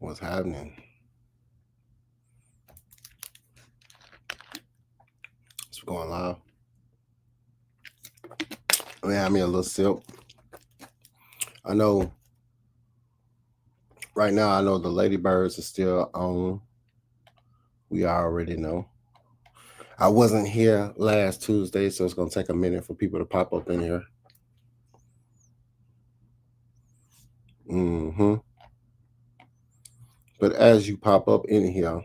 What's happening? It's going live. Let me have me a little sip. I know right now, I know the Ladybirds are still on. We already know. I wasn't here last Tuesday, so it's going to take a minute for people to pop up in here. But as you pop up in here,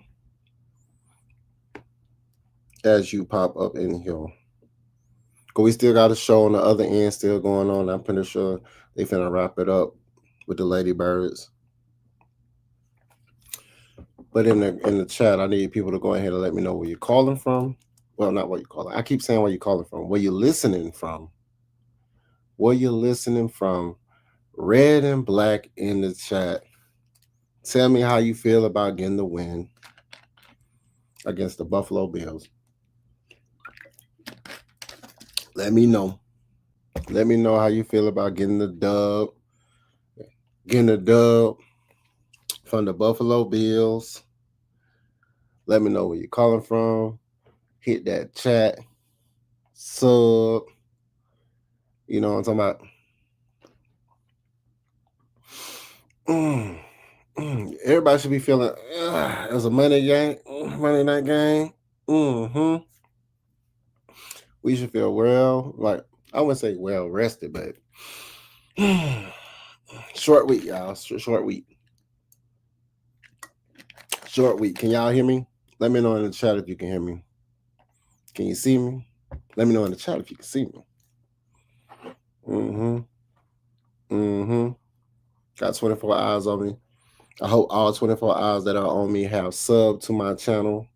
because we still got a show on the other end still going on. I'm pretty sure they finna wrap it up with the Ladybirds. But in the chat, I need people to go ahead and let me know where you're calling from. Well, not where you're calling. I keep saying where you're calling from. Where you're listening from. Where you're listening from. Red and black in the chat. Tell me how you feel about getting the win against the Buffalo Bills. Let me know. Let me know how you feel about getting the dub. Getting the dub from the Buffalo Bills. Let me know where you're calling from. Hit that chat. Sub. You know what I'm talking about? Everybody should be feeling it was a Monday night game. We should feel well, like I wouldn't say well rested, but short week, y'all. Short week. Can y'all hear me? Let me know in the chat if you can hear me. Can you see me? Let me know in the chat if you can see me. Got 24 eyes on me. I hope all 24 eyes that are on me have subbed to my channel,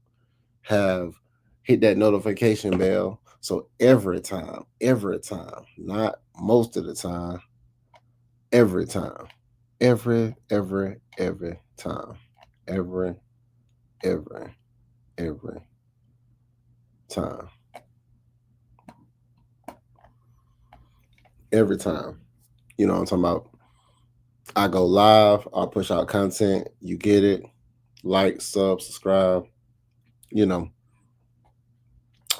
have hit that notification bell. So every time, not most of the time, every time, every time, every time. Every time. You know what I'm talking about? I go live, I'll push out content, you get it. Like, sub, subscribe. You know.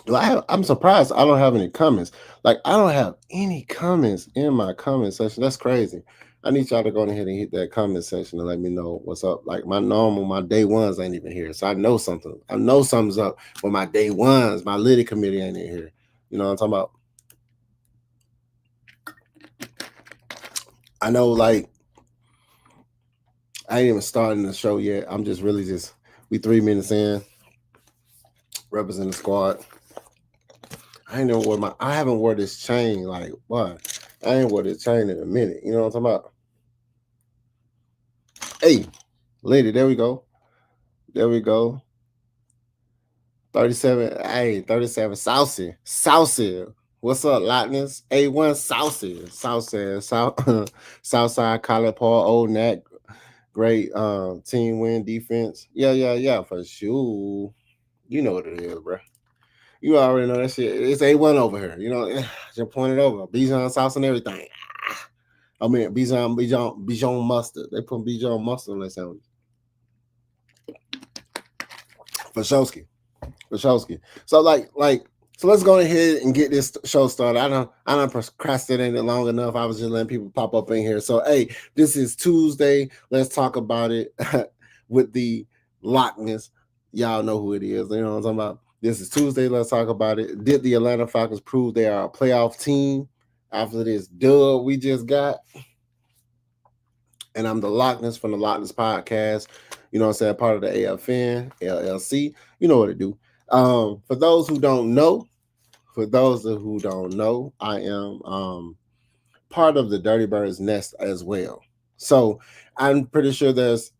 I'm surprised I don't have any comments. Like, I don't have any comments in my comment section. That's crazy. I need y'all to go ahead and hit that comment section and let me know what's up. Like, my day ones ain't even here. So I know something. I know something's up with my day ones. My Liddy committee ain't in here. You know what I'm talking about? I know, like, I ain't even starting the show yet. I'm just really we 3 minutes in. Representing the squad. I haven't wore this chain. Like, what? I ain't wore this chain in a minute. You know what I'm talking about? Hey, lady, there we go. 37. Hey, 37. Saucy. What's up, Lochness? A1 Saucy. Southside, College Paul, Old Nat. Great team win defense. Yeah, for sure. You know what it is, bro. You already know that shit. It's A1 over here. You know, just point it over. Bijan sauce and everything. I mean, Bijan mustard. They put Bijan mustard on that sandwich. Fashowski. So so let's go ahead and get this show started. I don't procrastinate it long enough. I was just letting people pop up in here. So hey, this is Tuesday. Let's talk about it with the Lochness. Y'all know who it is. You know what I'm talking about? This is Tuesday. Let's talk about it. Did the Atlanta Falcons prove they are a playoff team after this dub we just got? And I'm the Lochness from the Lochness Podcast. You know what I'm saying? Part of the AFN, LLC. You know what to do. For those who don't know, I am part of the Dirty Birds Nest as well. So I'm pretty sure there's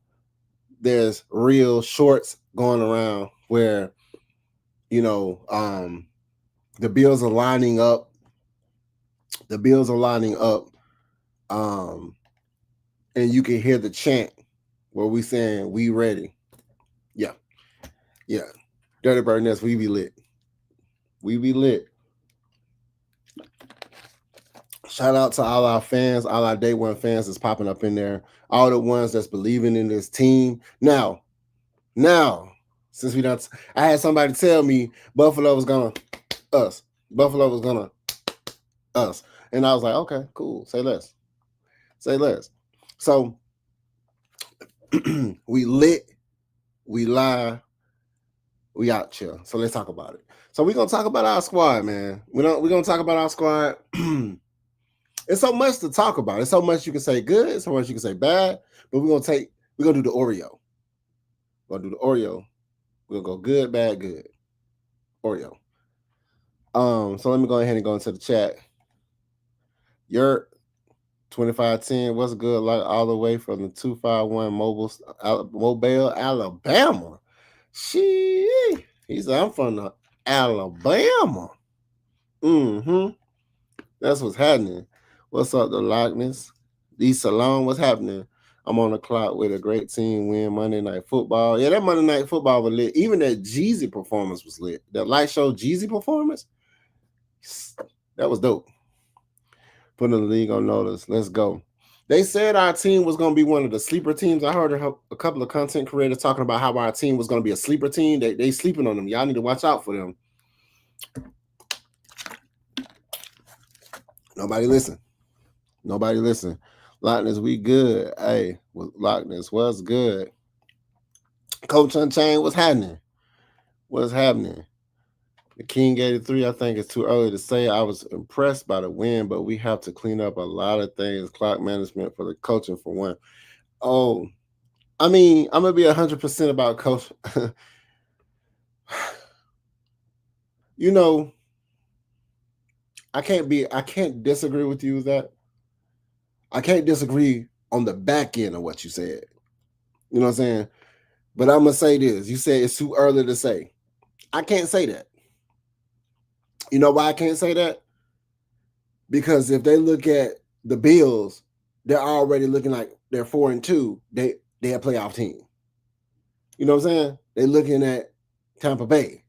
real shorts going around where, you know, the Bills are lining up. And you can hear the chant where we saying we ready. Yeah. Dirty Bird Nest, we be lit. Shout out to all our fans, all our day one fans that's popping up in there, all the ones that's believing in this team. Now, since we don't, I had somebody tell me Buffalo was gonna us. Buffalo was gonna us. And I was like, okay, cool. Say less. Say less. So we lit, we lie, we out chill. So let's talk about it. So we're gonna talk about our squad, man. We're gonna talk about our squad. It's so much to talk about. It's so much you can say good, so much you can say bad. But we're gonna do the Oreo. We're gonna do the Oreo. We're gonna go good, bad, good. Oreo. So let me go ahead and go into the chat. Your 2510, what's good? Like all the way from the 251 Mobile, Alabama. She he said, I'm from the Alabama. That's what's happening. What's up, the Lochness? D Salon, what's happening? I'm on the clock with a great team win Monday Night Football. Yeah, that Monday Night Football was lit. Even that Jeezy performance was lit. That light show Jeezy performance, that was dope. Putting the league on notice. Let's go. They said our team was going to be one of the sleeper teams. I heard a couple of content creators talking about how our team was going to be a sleeper team. They sleeping on them. Y'all need to watch out for them. Nobody listen. Lochness, we good. Hey, Lochness, what's good? Coach Unchained, what's happening? The King 83, I think it's too early to say. I was impressed by the win, but we have to clean up a lot of things. Clock management for the coaching for one. Oh, I mean, I'm going to be 100% about coach. You know, I can't disagree with you with that. I can't disagree on the back end of what you said. You know what I'm saying? But I'm going to say this. You said it's too early to say. I can't say that. You know why I can't say that? Because if they look at the Bills, they're already looking like they're 4-2. They're a playoff team. You know what I'm saying? They're looking at Tampa Bay.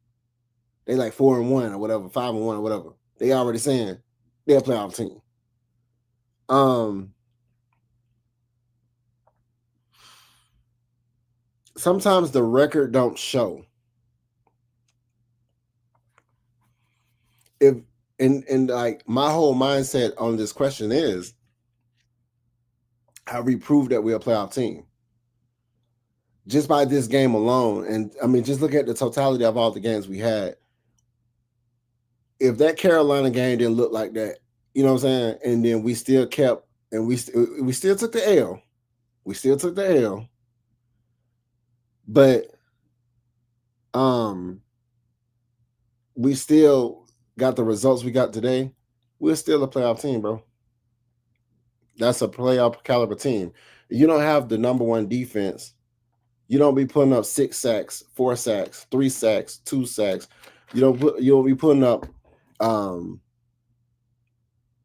They like 4-1 or whatever, 5-1 or whatever. They already saying they're a playoff team. Sometimes the record don't show. If and like my whole mindset on this question is, have we proved that we're a playoff team? Just by this game alone, and I mean, just look at the totality of all the games we had. If that Carolina game didn't look like that, you know what I'm saying, and then we still kept, and we still took the L. We still took the L. But we still got the results we got today. We're still a playoff team, bro. That's a playoff caliber team. You don't have the number one defense. You don't be putting up 6 sacks, 4 sacks, 3 sacks, 2 sacks. You'll be putting up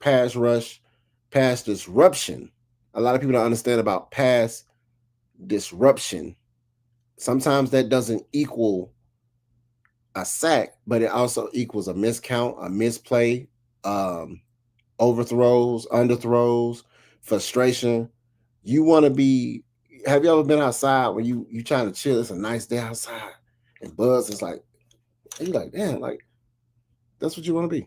pass rush, pass disruption. A lot of people don't understand about pass disruption. Sometimes that doesn't equal a sack, but it also equals a miscount, a misplay, overthrows, underthrows, frustration. You want to be. Have you ever been outside when you trying to chill? It's a nice day outside, and Buzz is like, and you're like, damn, like that's what you want to be.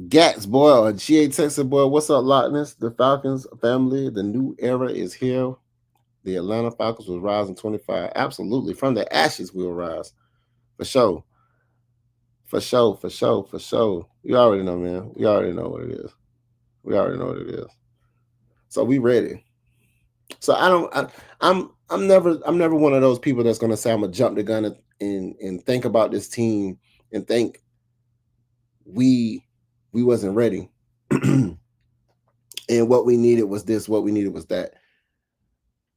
Gats, boy, or GA Texas, boy, what's up, Lochness? The Falcons family, the new era is here. The Atlanta Falcons will rise in 25. Absolutely. From the ashes, we'll rise. For sure. You already know, man. We already know what it is. So we ready. So I'm never one of those people that's gonna say I'm gonna jump the gun and think about this team and think we wasn't ready. And what we needed was this, what we needed was that.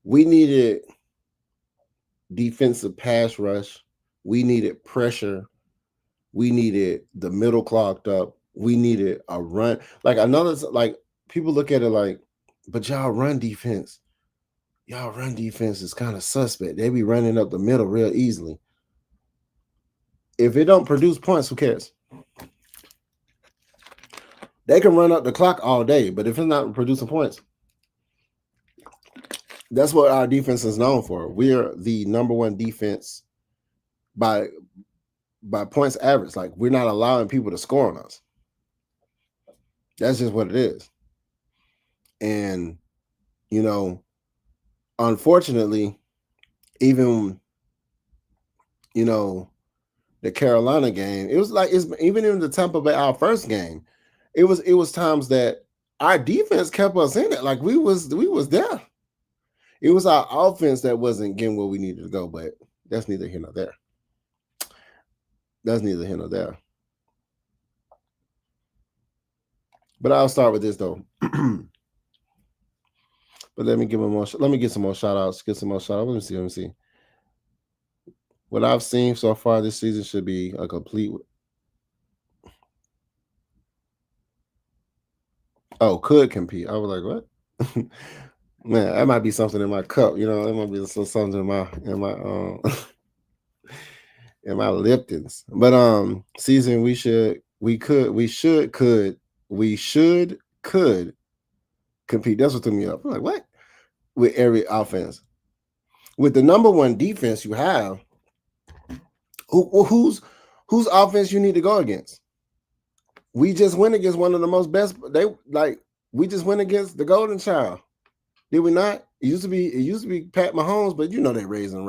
We needed defensive pass rush. We needed pressure. We needed the middle clogged up. We needed a run. Like another, like people look at it like, but y'all run defense is kind of suspect. They be running up the middle real easily. If it don't produce points, who cares? They can run up the clock all day, but if it's not producing points, that's what our defense is known for. We are the number one defense by points average. Like, we're not allowing people to score on us. That's just what it is. And, you know, unfortunately, even, you know, the Carolina game, it was like, it's even in the Tampa Bay, our first game, it was times that our defense kept us in it. Like, we was there. It was our offense that wasn't getting where we needed to go, but that's neither here nor there. That's neither here nor there. But I'll start with this though. But let me give them more. Let me get some more shout outs. Get some more shout outs. Let me see. Let me see. What I've seen so far this season should be a complete. Oh, could compete. I was like, what? Man, that might be something in my cup. You know, it might be something in my in my Liptons. But season we should could compete. That's what threw me up. I'm like, what? With every offense. With the number one defense you have, whose offense you need to go against? We just went against one of the most best. We just went against the Golden Child. Did we not? It used to be Pat Mahomes, but you know they raising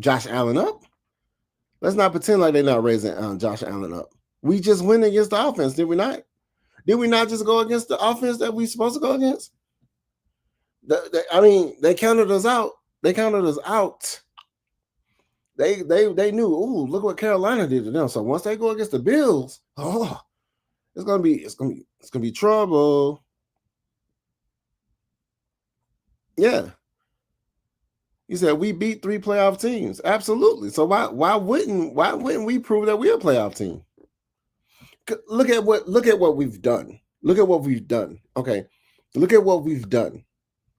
Josh Allen up. Let's not pretend like they're not raising Josh Allen up. We just went against the offense, did we not? Did we not just go against the offense that we supposed to go against? They counted us out. They counted us out. They knew. Ooh, look what Carolina did to them. So once they go against the Bills, it's gonna be trouble. Yeah. You said we beat 3 playoff teams. Absolutely. So why wouldn't we prove that we're a playoff team? Look at what we've done. Look at what we've done. Okay. Look at what we've done.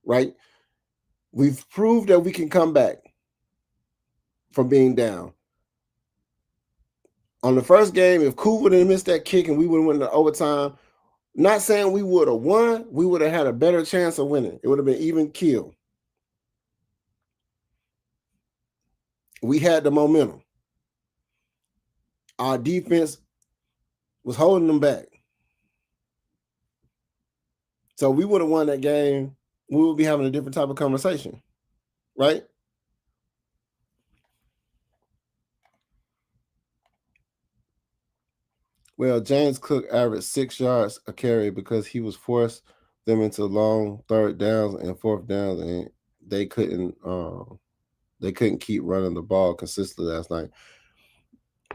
Right? We've proved that we can come back from being down. On the first game, if Koo would have missed that kick and we would have went to overtime, not saying we would have won, we would have had a better chance of winning. It would have been even kill. We had the momentum. Our defense was holding them back. So we would have won that game. We would be having a different type of conversation, right? Well, James Cook averaged 6 yards a carry because he was forced them into long third downs and fourth downs, and they couldn't keep running the ball consistently last night.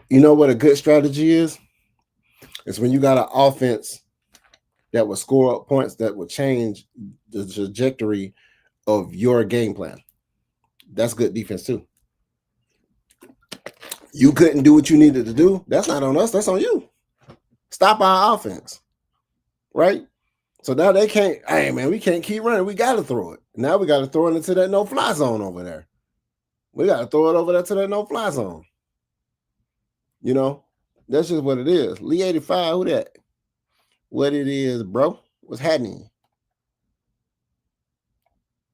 You know what a good strategy is? It's when you got an offense that will score up points that will change the trajectory of your game plan. That's good defense too. You couldn't do what you needed to do. That's not on us. That's on you. Stop our offense, right? So now they can't. Hey man, we can't keep running. We got to throw it. Now we got to throw it into that no-fly zone over there. We got to throw it over there to that no-fly zone. You know, that's just what it is. Lee 85, who that? What it is, bro? What's happening?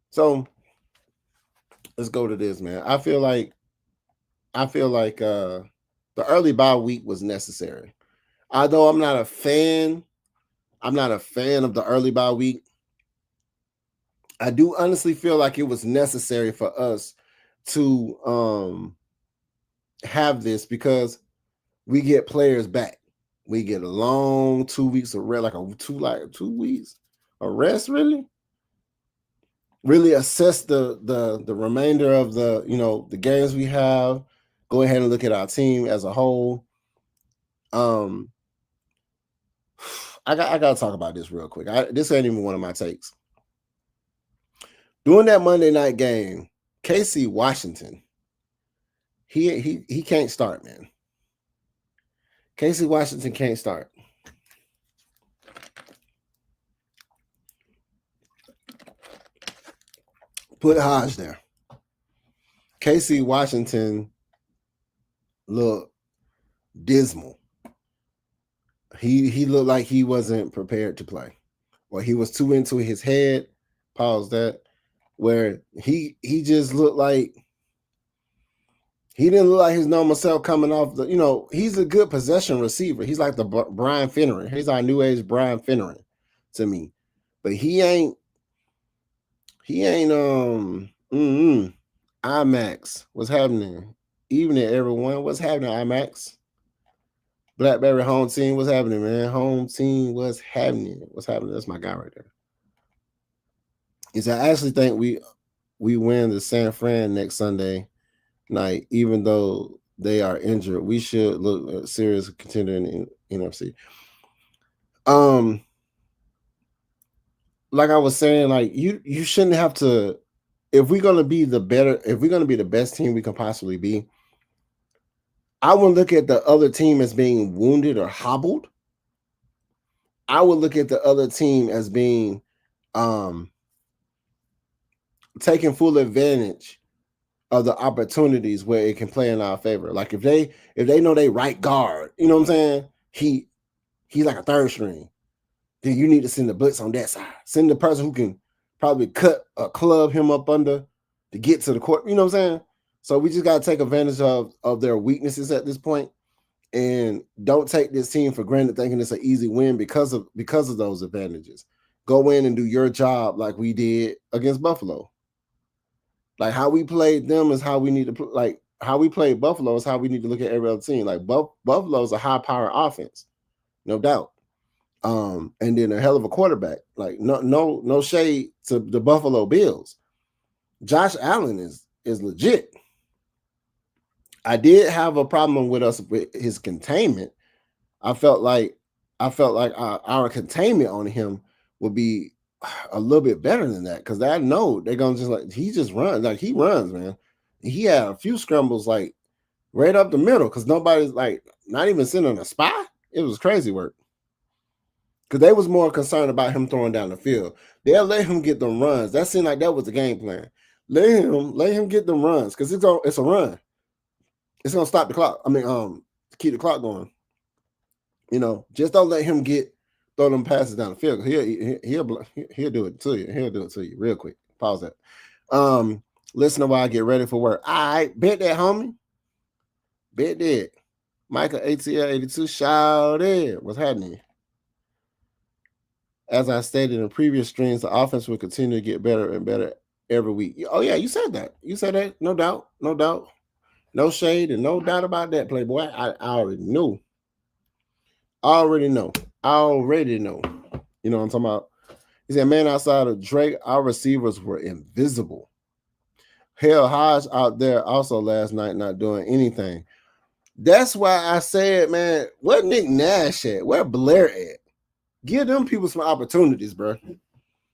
So let's go to this, man. I feel like the early bye week was necessary. Although I'm not a fan of the early bye week. I do honestly feel like it was necessary for us to have this because we get players back. We get a long 2 weeks of rest, like 2 weeks of rest, really assess the remainder of the games we have. Go ahead and look at our team as a whole. I gotta talk about this real quick. This ain't even one of my takes. During that Monday night game, KC Washington, he can't start, man. KC Washington can't start. Put Hodge there. KC Washington look dismal. he looked like he wasn't prepared to play, or he was too into his head. Pause that. Where he just looked like he didn't look like his normal self coming off the. He's a good possession receiver. He's like the Brian Finneran. He's our new age Brian Finneran to me, but he ain't. IMAX, what's happening? Evening, everyone. What's happening, IMAX? Blackberry home team, what's happening, man? Home team, what's happening? What's happening? That's my guy right there. I actually think we win the San Fran next Sunday night, even though they are injured. We should look at serious contender in NFC. Like I was saying, like you shouldn't have to. If we're gonna be the best team we can possibly be, I wouldn't look at the other team as being wounded or hobbled. I would look at the other team as being taking full advantage of the opportunities where it can play in our favor. Like if they know they right guard, you know what I'm saying? He's like a third string. Then you need to send the blitz on that side. Send the person who can probably cut or club him up under to get to the court. You know what I'm saying? So we just got to take advantage of their weaknesses at this point, and don't take this team for granted thinking it's an easy win because of those advantages. Go in and do your job like we did against Buffalo. Like how we played them is how we need to like how we played Buffalo is how we need to look at every other team. Like Buffalo's a high power offense, no doubt. And then a hell of a quarterback. Like no shade to the Buffalo Bills. Josh Allen is legit. I did have a problem with his containment. I felt like our containment on him would be a little bit better than that, because I know they're gonna just like he just runs, like he runs, man. He had a few scrambles like right up the middle because nobody's like not even sending a spy. It was crazy work. Because they was more concerned about him throwing down the field. They'll let him get them runs. That seemed like that was the game plan. Let him get them runs because it's a run. It's gonna stop the clock. I mean, keep the clock going. Just don't let him throw them passes down the field. He'll do it to you. He'll do it to you real quick. Pause that. Listen while I get ready for work. All right, bet that, homie. Bet that. Michael ATL 82. Shout it. What's happening? As I stated in previous streams, the offense will continue to get better and better every week. Oh yeah, you said that. You said that. No doubt. No doubt. No shade and no doubt about that, Playboy. I already knew. I already know. You know what I'm talking about? He said, man, outside of Drake, our receivers were invisible. Hell, Hodge out there also last night not doing anything. That's why I said, man, where Nick Nash at? Where Blair at? Give them people some opportunities, bro.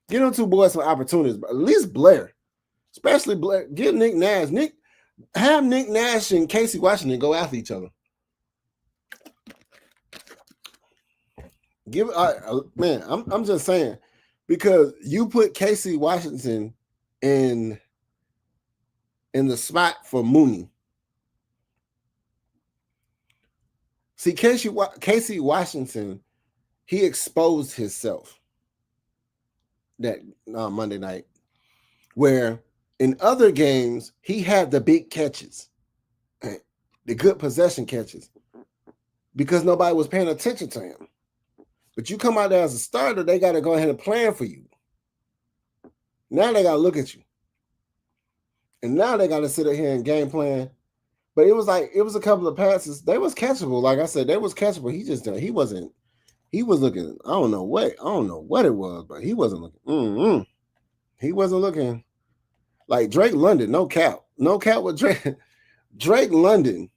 Give them two boys some opportunities, bro. At least Blair. Especially Blair. Give Nick Nash. Have Nick Nash and Casey Washington go after each other. Man, I'm just saying, because you put Casey Washington in the spot for Mooney. See, Casey Washington, he exposed himself that Monday night, where in other games he had the big catches, the good possession catches, because nobody was paying attention to him. But you come out there as a starter, they got to go ahead and plan for you. Now they got to look at you. And now they got to sit here and game plan. But it was a couple of passes. They was catchable. Like I said, they was catchable. He was looking, I don't know what it was, but he wasn't looking. He wasn't looking like Drake London. No cap with Drake. Drake London.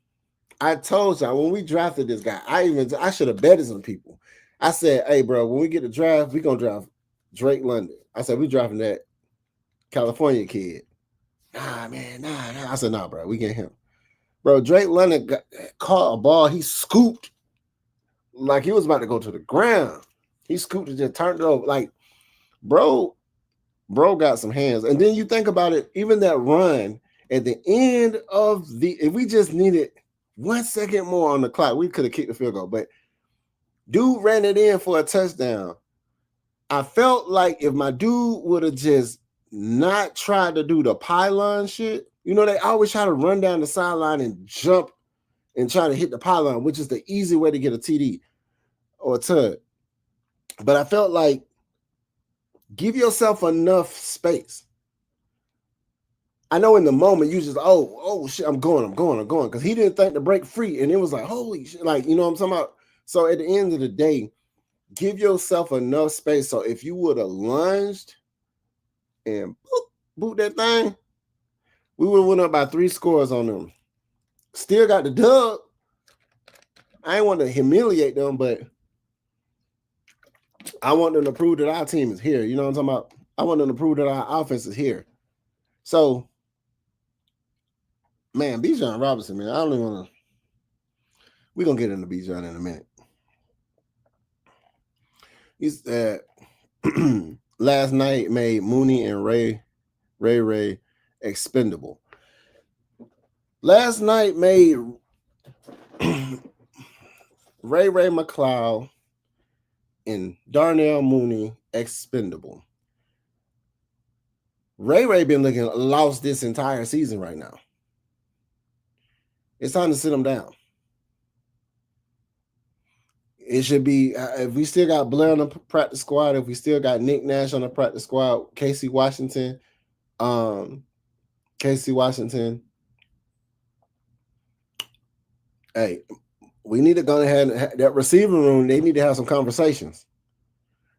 I told y'all when we drafted this guy, I should have betted some people. I said, hey, bro, when we get the draft, we're going to draft Drake London. I said, we drafting that California kid. Nah, man, nah. I said, nah, bro, we get him. Bro, Drake London caught a ball. He scooped like he was about to go to the ground. He scooped and just turned it over. Like, bro got some hands. And then you think about it, even that run at the end of if we just needed 1 second more on the clock, we could have kicked the field goal. But Dude ran it in for a touchdown. I felt like if my dude would have just not tried to do the pylon shit, you know, they always try to run down the sideline and jump and try to hit the pylon, which is the easy way to get a TD or a tud. But I felt like give yourself enough space. I know in the moment you just, oh shit, I'm going, because he didn't think to break free, and it was like, holy shit, like, you know what I'm talking about? So at the end of the day, give yourself enough space. So if you would have lunged and boot that thing, we would have went up by 3 scores on them. Still got the dub. I ain't want to humiliate them, but I want them to prove that our team is here. You know what I'm talking about? I want them to prove that our offense is here. So, man, Bijan Robinson, man, I don't even want to. We're going to get into Bijan in a minute. He's last night made Mooney and Ray expendable. Last night made Ray McLeod and Darnell Mooney expendable. Ray been looking lost this entire season right now. It's time to sit him down. It should be, if we still got Blair on the practice squad, if we still got Nick Nash on the practice squad, Casey Washington, hey, we need to go ahead and that receiving room, they need to have some conversations.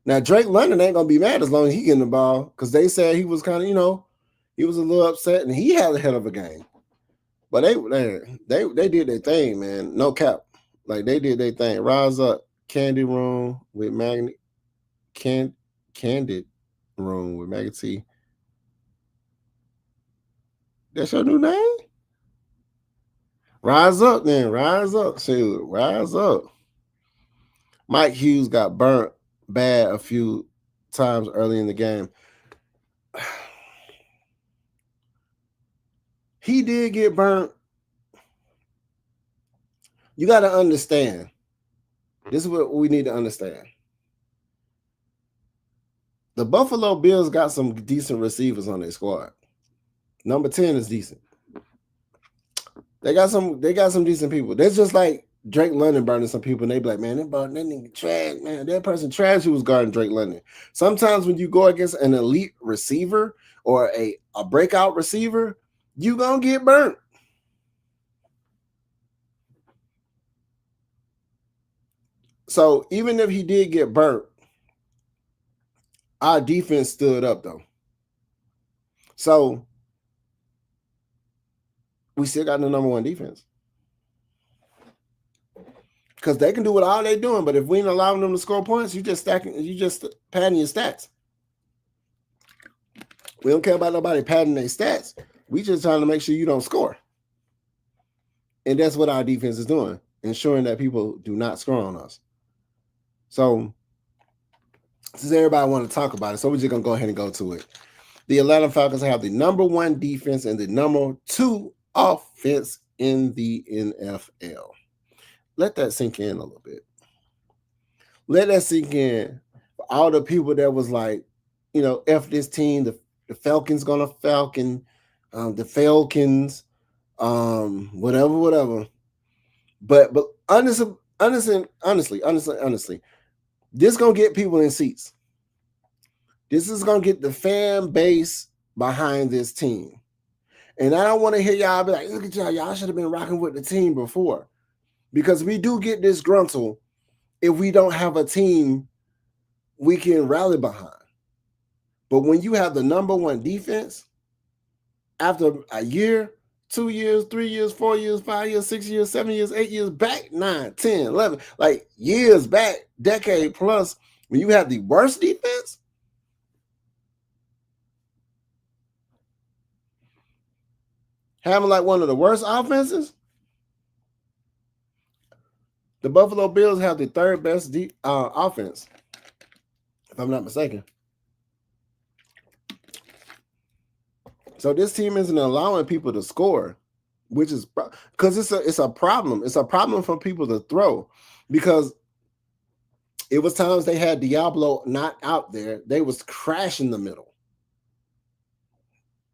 Now, Drake London ain't going to be mad as long as he getting the ball, because they said he was kind of, you know, he was a little upset, and he had a hell of a game. But they did their thing, man. No cap. Like, they did their thing. Rise Up, Candy Room with Candid Room with Maggie T. That's your new name? Rise Up, then. Rise Up. Shoot, Rise Up. Mike Hughes got burnt bad a few times early in the game. He did get burnt. You got to understand. This is what we need to understand. The Buffalo Bills got some decent receivers on their squad. Number 10 is decent. They got some decent people. That's just like Drake London burning some people, and they be like, man, that nigga trash, man. That person trash who was guarding Drake London. Sometimes when you go against an elite receiver or a breakout receiver, you gonna get burnt. So even if he did get burnt, our defense stood up though. So we still got the number 1 defense. Because they can do what all they're doing, but if we ain't allowing them to score points, you just padding your stats. We don't care about nobody padding their stats. We just trying to make sure you don't score. And that's what our defense is doing, ensuring that people do not score on us. So, since everybody want to talk about it, so we're just going to go ahead and go to it. The Atlanta Falcons have the number 1 defense and the number 2 offense in the NFL. Let that sink in a little bit. Let that sink in. For all the people that was like, you know, F this team, the Falcons gonna Falcon, the Falcons, whatever. But honestly, this gonna get people in seats. This is gonna get the fan base behind this team. And I don't want to hear y'all be like, look at y'all should have been rocking with the team before. Because we do get disgruntled if we don't have a team we can rally behind. But when you have the number 1 defense, after a year, 2 years, 3 years, 4 years, 5 years, 6 years, 7 years, 8 years back, 9, 10, 11, like years back, decade plus, when you have the worst defense, having like one of the worst offenses, the Buffalo Bills have the 3rd best offense, if I'm not mistaken. So this team isn't allowing people to score, which is because it's a problem. It's a problem for people to throw, because It was times they had Diablo not out there. They was crashing the middle.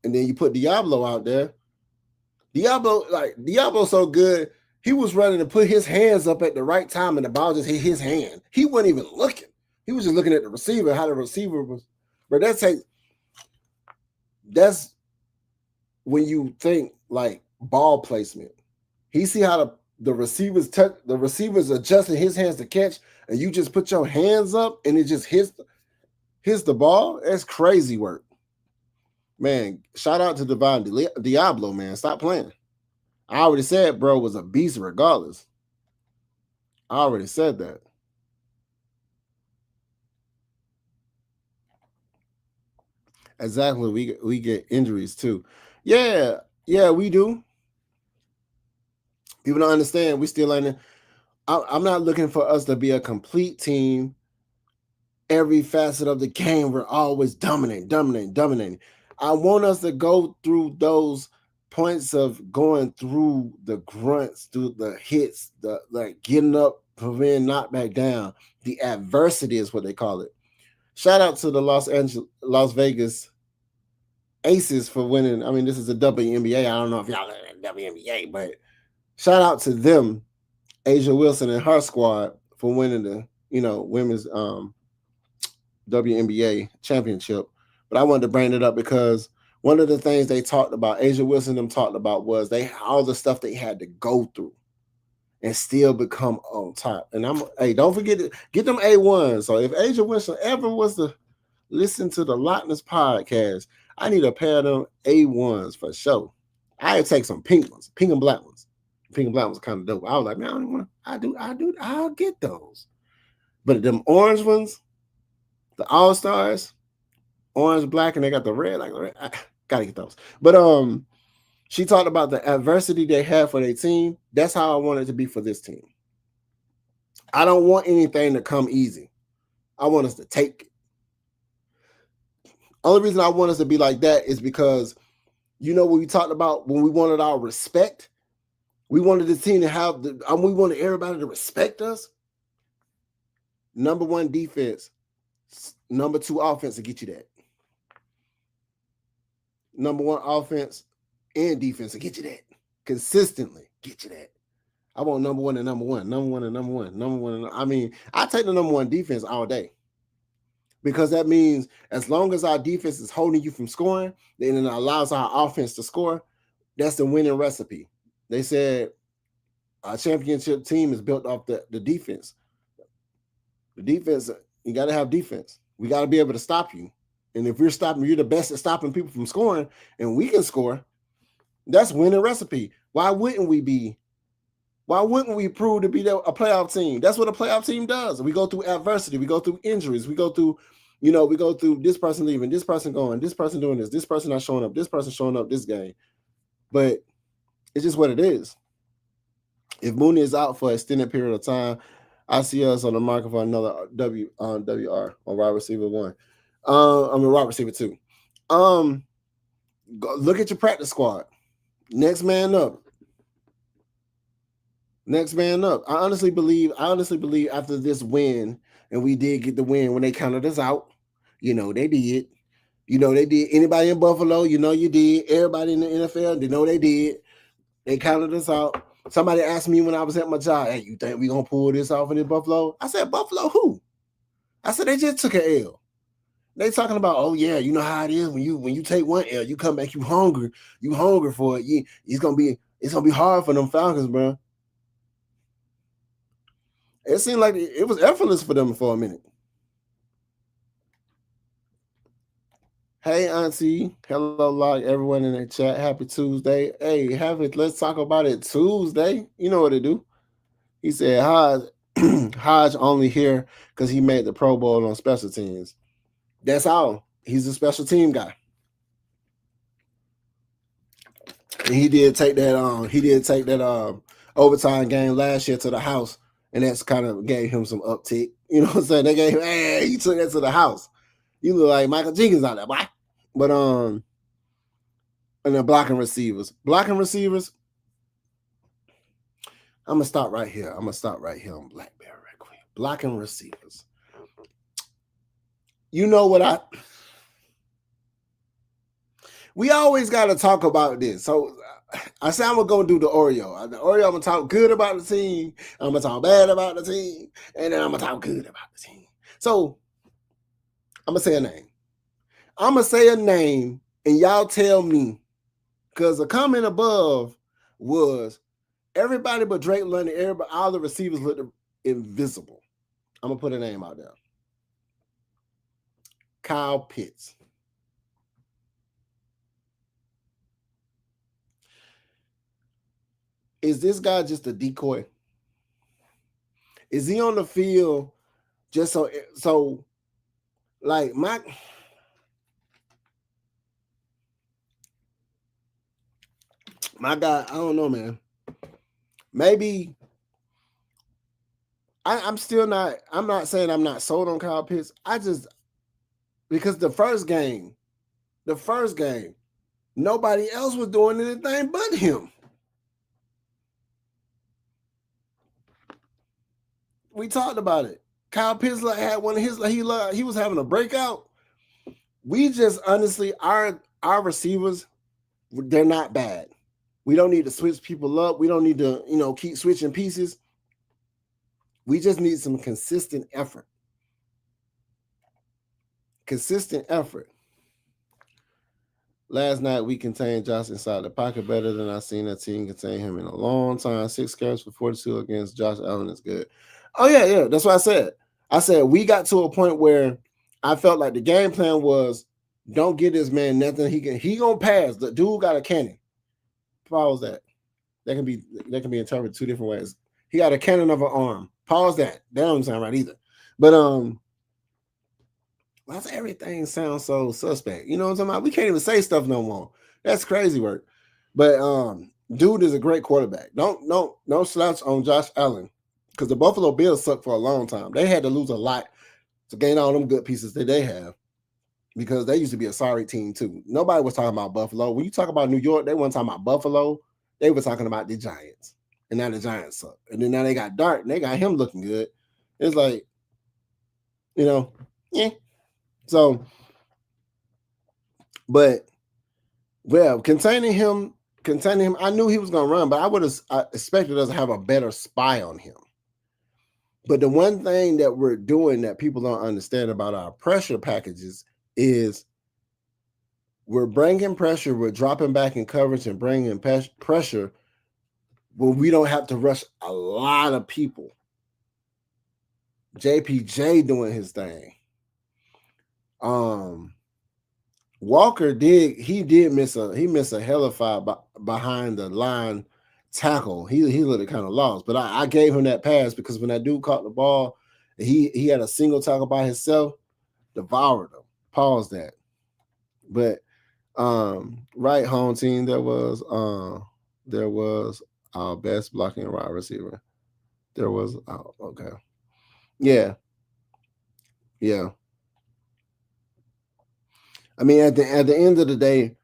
And then you put Diablo out there. Diablo so good. He was running to put his hands up at the right time and the ball just hit his hand. He wasn't even looking. He was just looking at the receiver, how the receiver was. But that's when you think like ball placement. He see how the receivers adjusting his hands to catch, and you just put your hands up and it just hits the ball. That's crazy work. Man, shout out to Divine Diablo, man. Stop playing. I already said bro was a beast regardless. I already said that. Exactly. We get injuries too. Yeah, we do. People don't understand. We still learning. I'm not looking for us to be a complete team. Every facet of the game, we're always dominating. I want us to go through those points of going through the grunts, through the hits, the like getting up, being knocked back down. The adversity is what they call it. Shout out to the Las Vegas Aces for winning. I mean, this is a WNBA. I don't know if y'all in WNBA, but shout out to them, Asia Wilson and her squad for winning the women's WNBA championship. But I wanted to bring it up because one of the things they talked about, Asia Wilson them talked about, was all the stuff they had to go through and still become on top. And don't forget to get them A1. So if Asia Wilson ever was to listen to the Lochness podcast, I need a pair of them A1s for sure. I'd take some pink ones, pink and black ones. Pink and black ones kind of dope. I was like, man, I don't want. I'll get those. But them orange ones, the All Stars, orange, black, and they got the red. I gotta get those. But she talked about the adversity they have for their team. That's how I want it to be for this team. I don't want anything to come easy. I want us to take it. Only reason I want us to be like that is because what we talked about when we wanted our respect. We wanted the team to have we wanted everybody to respect us. Number one, defense. Number two, offense to get you that. Number one, offense and defense to get you that. Consistently get you that. I want number one and number one. Number one and number one. Number one and I mean, I take the number one defense all day. Because that means as long as our defense is holding you from scoring, then it allows our offense to score. That's the winning recipe. They said our championship team is built off the defense. The defense, you got to have defense. We got to be able to stop you. And if you're the best at stopping people from scoring, and we can score, that's winning recipe. Why wouldn't we prove to be a playoff team? That's what a playoff team does. We go through adversity. We go through injuries. We go through this person leaving, this person going, this person doing this person not showing up, this person showing up this game. But it's just what it is. If Mooney is out for an extended period of time, I see us on the market for another WR on wide receiver 1. Wide receiver 2. Look at your practice squad. Next man up. I honestly believe after this win, and we did get the win when they counted us out. They did. They did. Anybody in Buffalo, you did. Everybody in the NFL, they did. They counted us out. Somebody asked me when I was at my job, hey, you think we gonna pull this off in Buffalo? I said, Buffalo who? I said, they just took an L. They talking about, oh yeah, you know how it is when you take one L, you come back, you hungry for it. It's gonna be hard for them Falcons, bro. It seemed like it was effortless for them for a minute. Hey, Auntie. Hello, like everyone in the chat. Happy Tuesday. Hey, let's talk about it Tuesday. You know what to do. He said, Hodge only here because he made the Pro Bowl on special teams. That's all. He's a special team guy. And he did take that overtime game last year to the house, and that's kind of gave him some uptick. You know what I'm saying? They gave him, hey, you took that to the house. You look like Michael Jenkins out there, boy. But and then blocking receivers. I'm gonna stop right here. On Blackberry right quick. blocking receivers. You know what we always got to talk about this. So I said I'm going to do the Oreo. The Oreo, I'm going to talk good about the team. I'm going to talk bad about the team. And then I'm going to talk good about the team. So I'm going to say a name. I'm going to say a name and y'all tell me, because the comment above was everybody but Drake London, everybody, all the receivers looked invisible. I'm going to put a name out there. Kyle Pitts. Is this guy just a decoy? Is he on the field just so like my guy, I don't know, man. Maybe I'm not saying I'm not sold on Kyle Pitts. Because the first game, nobody else was doing anything but him. We talked about it. Kyle Pitts had one of his, he was having a breakout. We just honestly, our receivers, they're not bad. We don't need to switch people up. We don't need to, keep switching pieces. We just need some consistent effort. Last night, we contained Josh inside the pocket better than I've seen a team contain him in a long time. 6 carries for 42 against Josh Allen is good. Oh, yeah. That's what I said. I said we got to a point where I felt like the game plan was don't give this man nothing. He gonna pass. The dude got a cannon. Pause that. That can be interpreted 2 different ways. He got a cannon of an arm. Pause that. That don't sound right either. But why does everything sound so suspect? You know what I'm talking about? We can't even say stuff no more. That's crazy work. But dude is a great quarterback. Don't slouch on Josh Allen. Because the Buffalo Bills sucked for a long time. They had to lose a lot to gain all them good pieces that they have. Because they used to be a sorry team too. Nobody was talking about Buffalo. When you talk about New York, they weren't talking about Buffalo. They were talking about the Giants. And now the Giants suck. And then now they got Dart and they got him looking good. It's like, yeah. So, but, well, containing him, I knew he was going to run, but I expected us to have a better spy on him. But the one thing that we're doing that people don't understand about our pressure packages is we're bringing pressure, we're dropping back in coverage and bringing pressure where we don't have to rush a lot of people. JPJ doing his thing. Walker did miss a hellified behind the line tackle. He looked kind of lost, but I gave him that pass because when that dude caught the ball, he had a single tackle by himself, devoured him. Pause that. But right home team, there was our best blocking wide receiver. There was okay. Yeah. I mean, at the end of the day,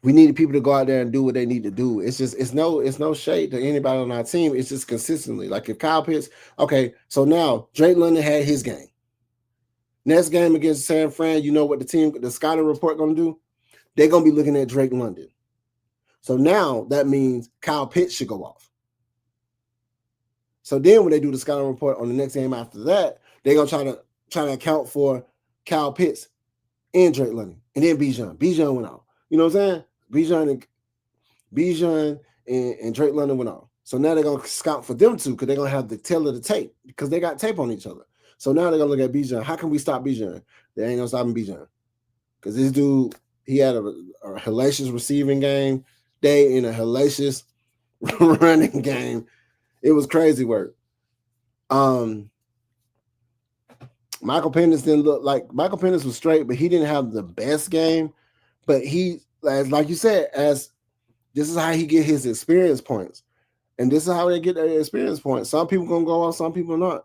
we needed people to go out there and do what they need to do. It's no shade to anybody on our team. It's just consistently. Like if Kyle Pitts, okay, so now Drake London had his game. Next game against San Fran, you know what the scouting report going to do? They're going to be looking at Drake London. So now that means Kyle Pitts should go off. So then when they do the scouting report on the next game after that, they're going to try to account for Kyle Pitts and Drake London. And then Bijan. Bijan went out. You know what I'm saying? Bijan and Drake London went off. So now they're going to scout for them two because they're going to have the tail of the tape because they got tape on each other. So now they're going to look at Bijan. How can we stop Bijan? They ain't going to stop Bijan. Because this dude, he had a hellacious receiving game day and a hellacious running game. It was crazy work. Michael Penix didn't look like Michael Penix was straight, but he didn't have the best game. But he, like you said, this is how he get his experience points. And this is how they get their experience points. Some people going to go off, some people not.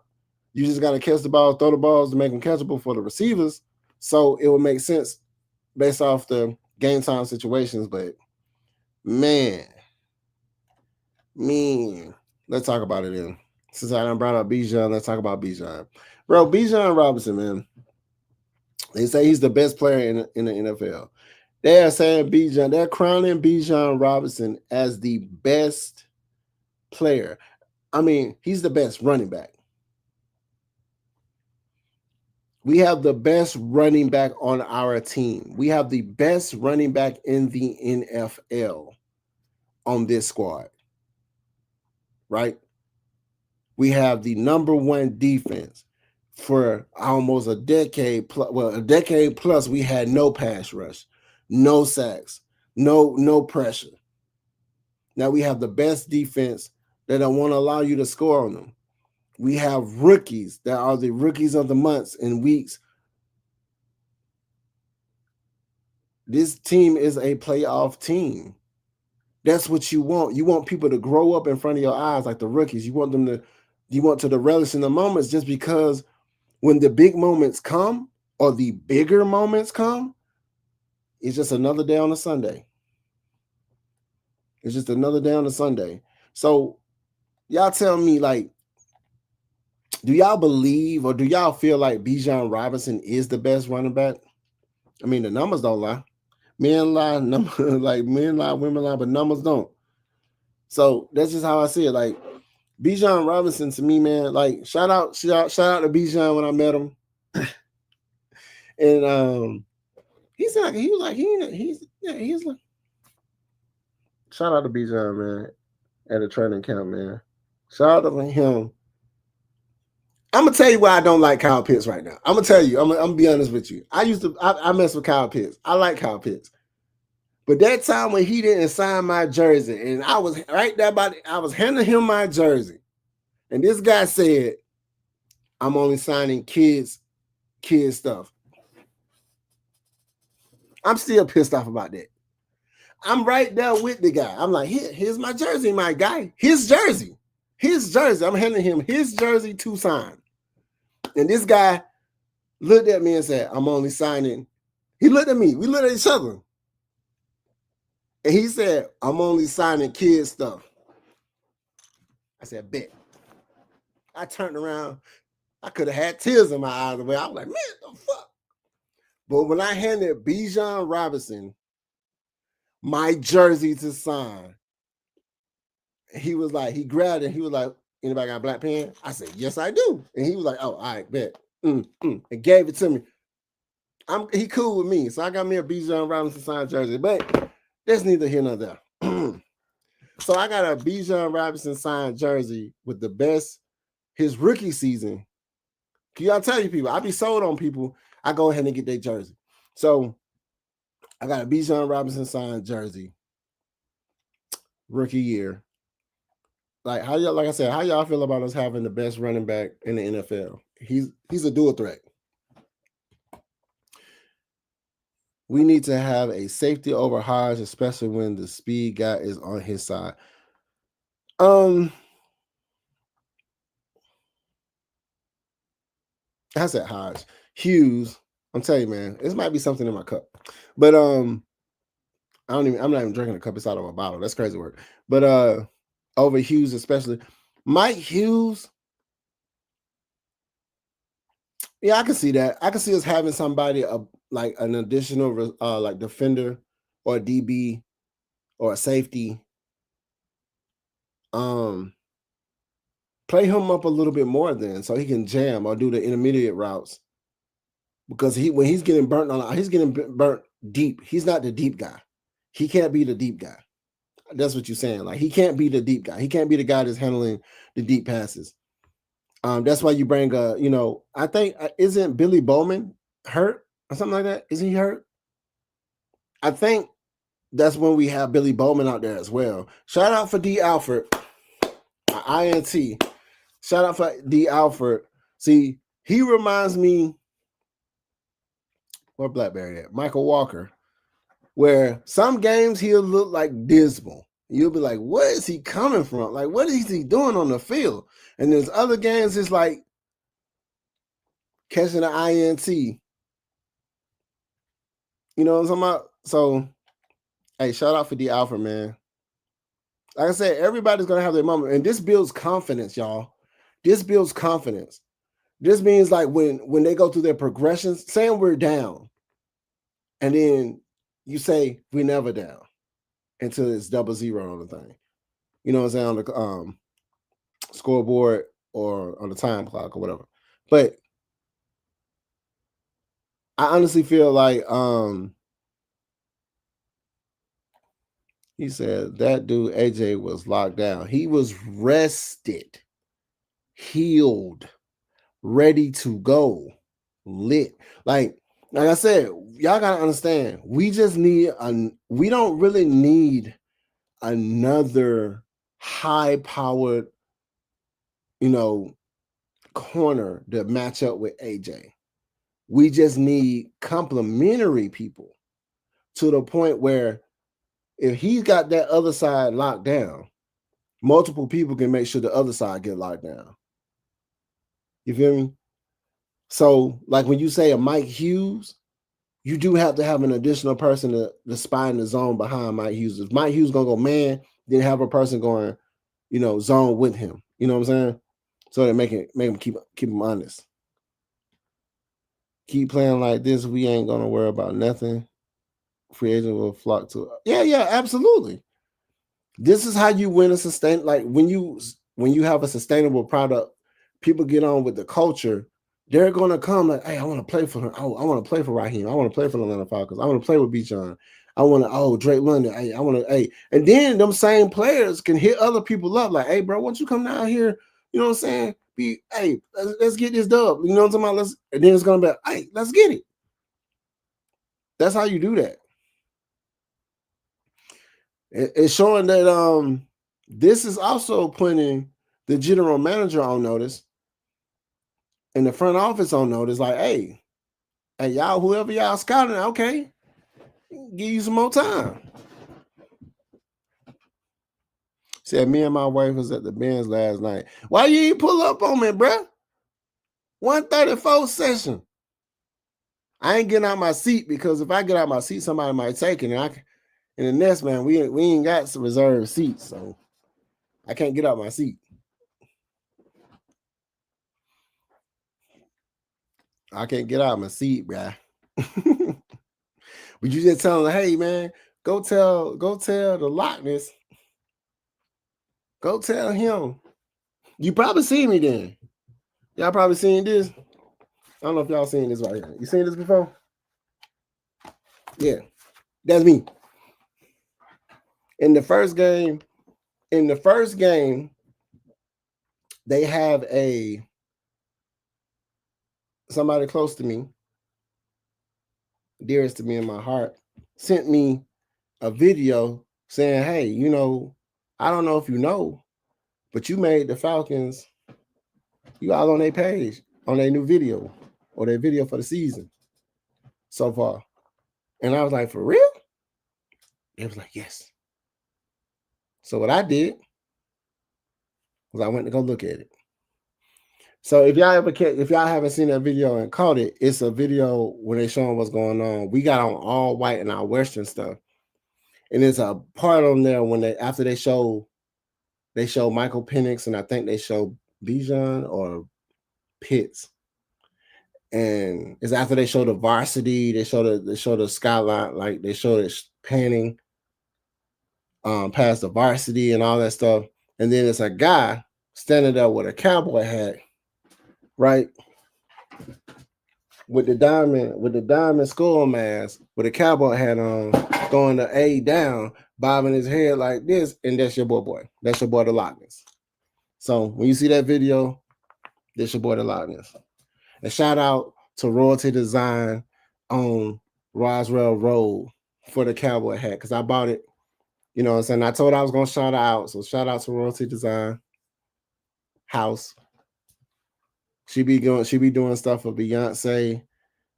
You just got to catch the ball, throw the balls to make them catchable for the receivers. So it will make sense based off the game time situations. But, man, let's talk about it then. Since I done brought up Bijan, let's talk about Bijan. Bro, Bijan Robinson, man. They say he's the best player in the NFL. They are saying Bijan, they're crowning Bijan Robinson as the best player. I mean, he's the best running back. We have the best running back on our team. We have the best running back in the NFL on this squad, right? We have the number one defense for almost a decade plus. Well, a decade plus, we had no pass rush, no sacks, no pressure. Now we have the best defense that don't want to allow you to score on them. We have rookies that are the rookies of the months and weeks. This team is a playoff team. That's what you want. You want people to grow up in front of your eyes like the rookies. You want to relish in the moments, just because when the big moments come or the bigger moments come, it's just another day on a Sunday. It's just another day on a Sunday. So y'all tell me, like, do y'all believe or do y'all feel like Bijan Robinson is the best running back? I mean, the numbers don't lie. Men lie, men lie, women lie, but numbers don't. So that's just how I see it. Like, Bijan Robinson, to me, man, like, shout out to Bijan when I met him. And he's like, shout out to Bijan, man, at a training camp, man. Shout out to him. I'm gonna tell you why I don't like Kyle Pitts right now. I'm gonna tell you. I'm gonna be honest with you. I mess with Kyle Pitts. I like Kyle Pitts, but that time when he didn't sign my jersey, and I was right there I was handing him my jersey, and this guy said, "I'm only signing kids stuff." I'm still pissed off about that. I'm right there with the guy. I'm like, here's my jersey, my guy. His jersey. I'm handing him his jersey to sign. And this guy looked at me and said, I'm only signing. He looked at me. We looked at each other. And he said, I'm only signing kids stuff. I said, bet. I turned around. I could have had tears in my eyes. I was like, man, the fuck? But when I handed Bijan Robinson my jersey to sign, he was like, he grabbed it. He was like, anybody got a black pen? I said, yes, I do. And he was like, oh, all right, bet. And gave it to me. He cool with me. So I got me a Bijan Robinson signed jersey. But that's neither here nor there. So I got a Bijan Robinson signed jersey with the best, his rookie season. Can y'all tell you people, I be sold on people. I go ahead and get their jersey. So I got a Bijan Robinson signed jersey. Rookie year. Like I said, how y'all feel about us having the best running back in the NFL? He's a dual threat. We need to have a safety over Hodge, especially when the speed guy is on his side. I said Hodge. Hughes. I'm telling you, man, this might be something in my cup. But I'm not even drinking a cup. It's out of a bottle. That's crazy work. But over Hughes, especially Mike Hughes. Yeah, I can see that. I can see us having somebody like an additional like defender or a DB or a safety. Play him up a little bit more then, so he can jam or do the intermediate routes. Because when he's getting burnt he's getting burnt deep. He's not the deep guy. He can't be the deep guy. That's what you're saying. Like, he can't be the deep guy. He can't be the guy that's handling the deep passes. That's why you bring I think isn't Billy Bowman hurt or something like that? Isn't he hurt? I think that's when we have Billy Bowman out there as well. Shout out for D. Alford, INT. Shout out for D. Alford. See, he reminds me, where Blackberry at? Michael Walker, where some games he'll look like dismal. You'll be like, where is he coming from? Like, what is he doing on the field? And there's other games, it's like catching an INT. You know what I'm talking about? So, hey, shout out for D. Alfred, man. Like I said, everybody's going to have their moment. And this builds confidence, y'all. This builds confidence. This means like when they go through their progressions, saying we're down, and then you say we're never down until it's 0-0 on the thing. You know what I'm saying, on the scoreboard or on the time clock or whatever. But I honestly feel like he said that dude AJ was locked down. He was rested, healed, ready to go, lit. Like I said, y'all gotta understand. We just need we don't really need another high-powered, corner to match up with AJ. We just need complementary people to the point where if he's got that other side locked down, multiple people can make sure the other side get locked down. You feel me? So, like when you say a Mike Hughes, you do have to have an additional person to spy in the zone behind Mike Hughes. If Mike Hughes gonna go man, then have a person going, zone with him. You know what I'm saying? So that make him keep him honest. Keep playing like this, we ain't gonna worry about nothing. Free agent will flock to it. Yeah, absolutely. This is how you win a sustain. Like when you have a sustainable product, people get on with the culture. They're gonna come like, hey, I want to play for him. I want to play for Raheem. I want to play for the Atlanta Falcons. I want to play with Bijan. I want to, Drake London. Hey, I want to, hey. And then them same players can hit other people up like, hey, bro, why don't you come down here? You know what I'm saying? Hey, let's get this dub. You know what I'm talking about? And then it's gonna be, hey, let's get it. That's how you do that. It's showing that this is also putting the general manager on notice and the front office on notice. Like, hey, y'all, whoever y'all scouting, okay, give you some more time. Said me and my wife was at the Benz last night. Why you ain't pull up on me, bruh? 134 session. I ain't getting out my seat because if I get out my seat, somebody might take it. And in the next, man, we ain't got some reserved seats, so I can't get out my seat. I can't get out my seat, bruh. But you just tell them, hey, man, go tell the Lochness. Go tell him. You probably seen me then. Y'all probably seen this. I don't know if y'all seen this right here. You seen this before? Yeah, that's me. In the first game, they have somebody close to me, dearest to me in my heart, sent me a video saying, hey, I don't know if you know, but you made the Falcons, you all on their page, on their new video, or their video for the season so far. And I was like, for real? It was like, yes. So what I did was I went to go look at it. So if y'all haven't seen that video and caught it, it's a video when they showing what's going on. We got on all white and our Western stuff. And there's a part on there when after they show Michael Penix and I think they show Bijan or Pitts. And it's after they show the varsity, they show the skyline, like they show it panning past the varsity and all that stuff. And then it's a guy standing there with a cowboy hat, right? With the diamond skull mask, with a cowboy hat on, throwing the A down, bobbing his head like this, and that's your boy. That's your boy, the Lochness. So when you see that video, that's your boy, the Lochness. And shout out to Royalty Design on Roswell Road for the cowboy hat, because I bought it. You know what I'm saying? I told her I was gonna shout out. So shout out to Royalty Design House. She be doing stuff for Beyonce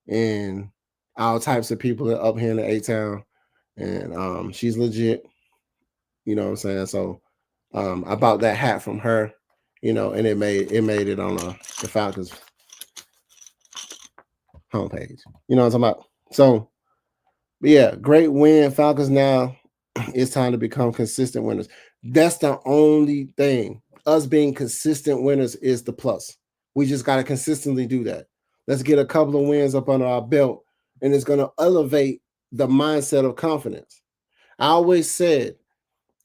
and all types of people up here in the A-Town. And she's legit. You know what I'm saying? So I bought that hat from her, and it made it on the Falcons homepage. You know what I'm talking about? So yeah, great win. Falcons now, it's time to become consistent winners. That's the only thing. us being consistent winners is the plus. We just got to consistently do that. Let's get a couple of wins up under our belt, and it's going to elevate the mindset of confidence. I always said,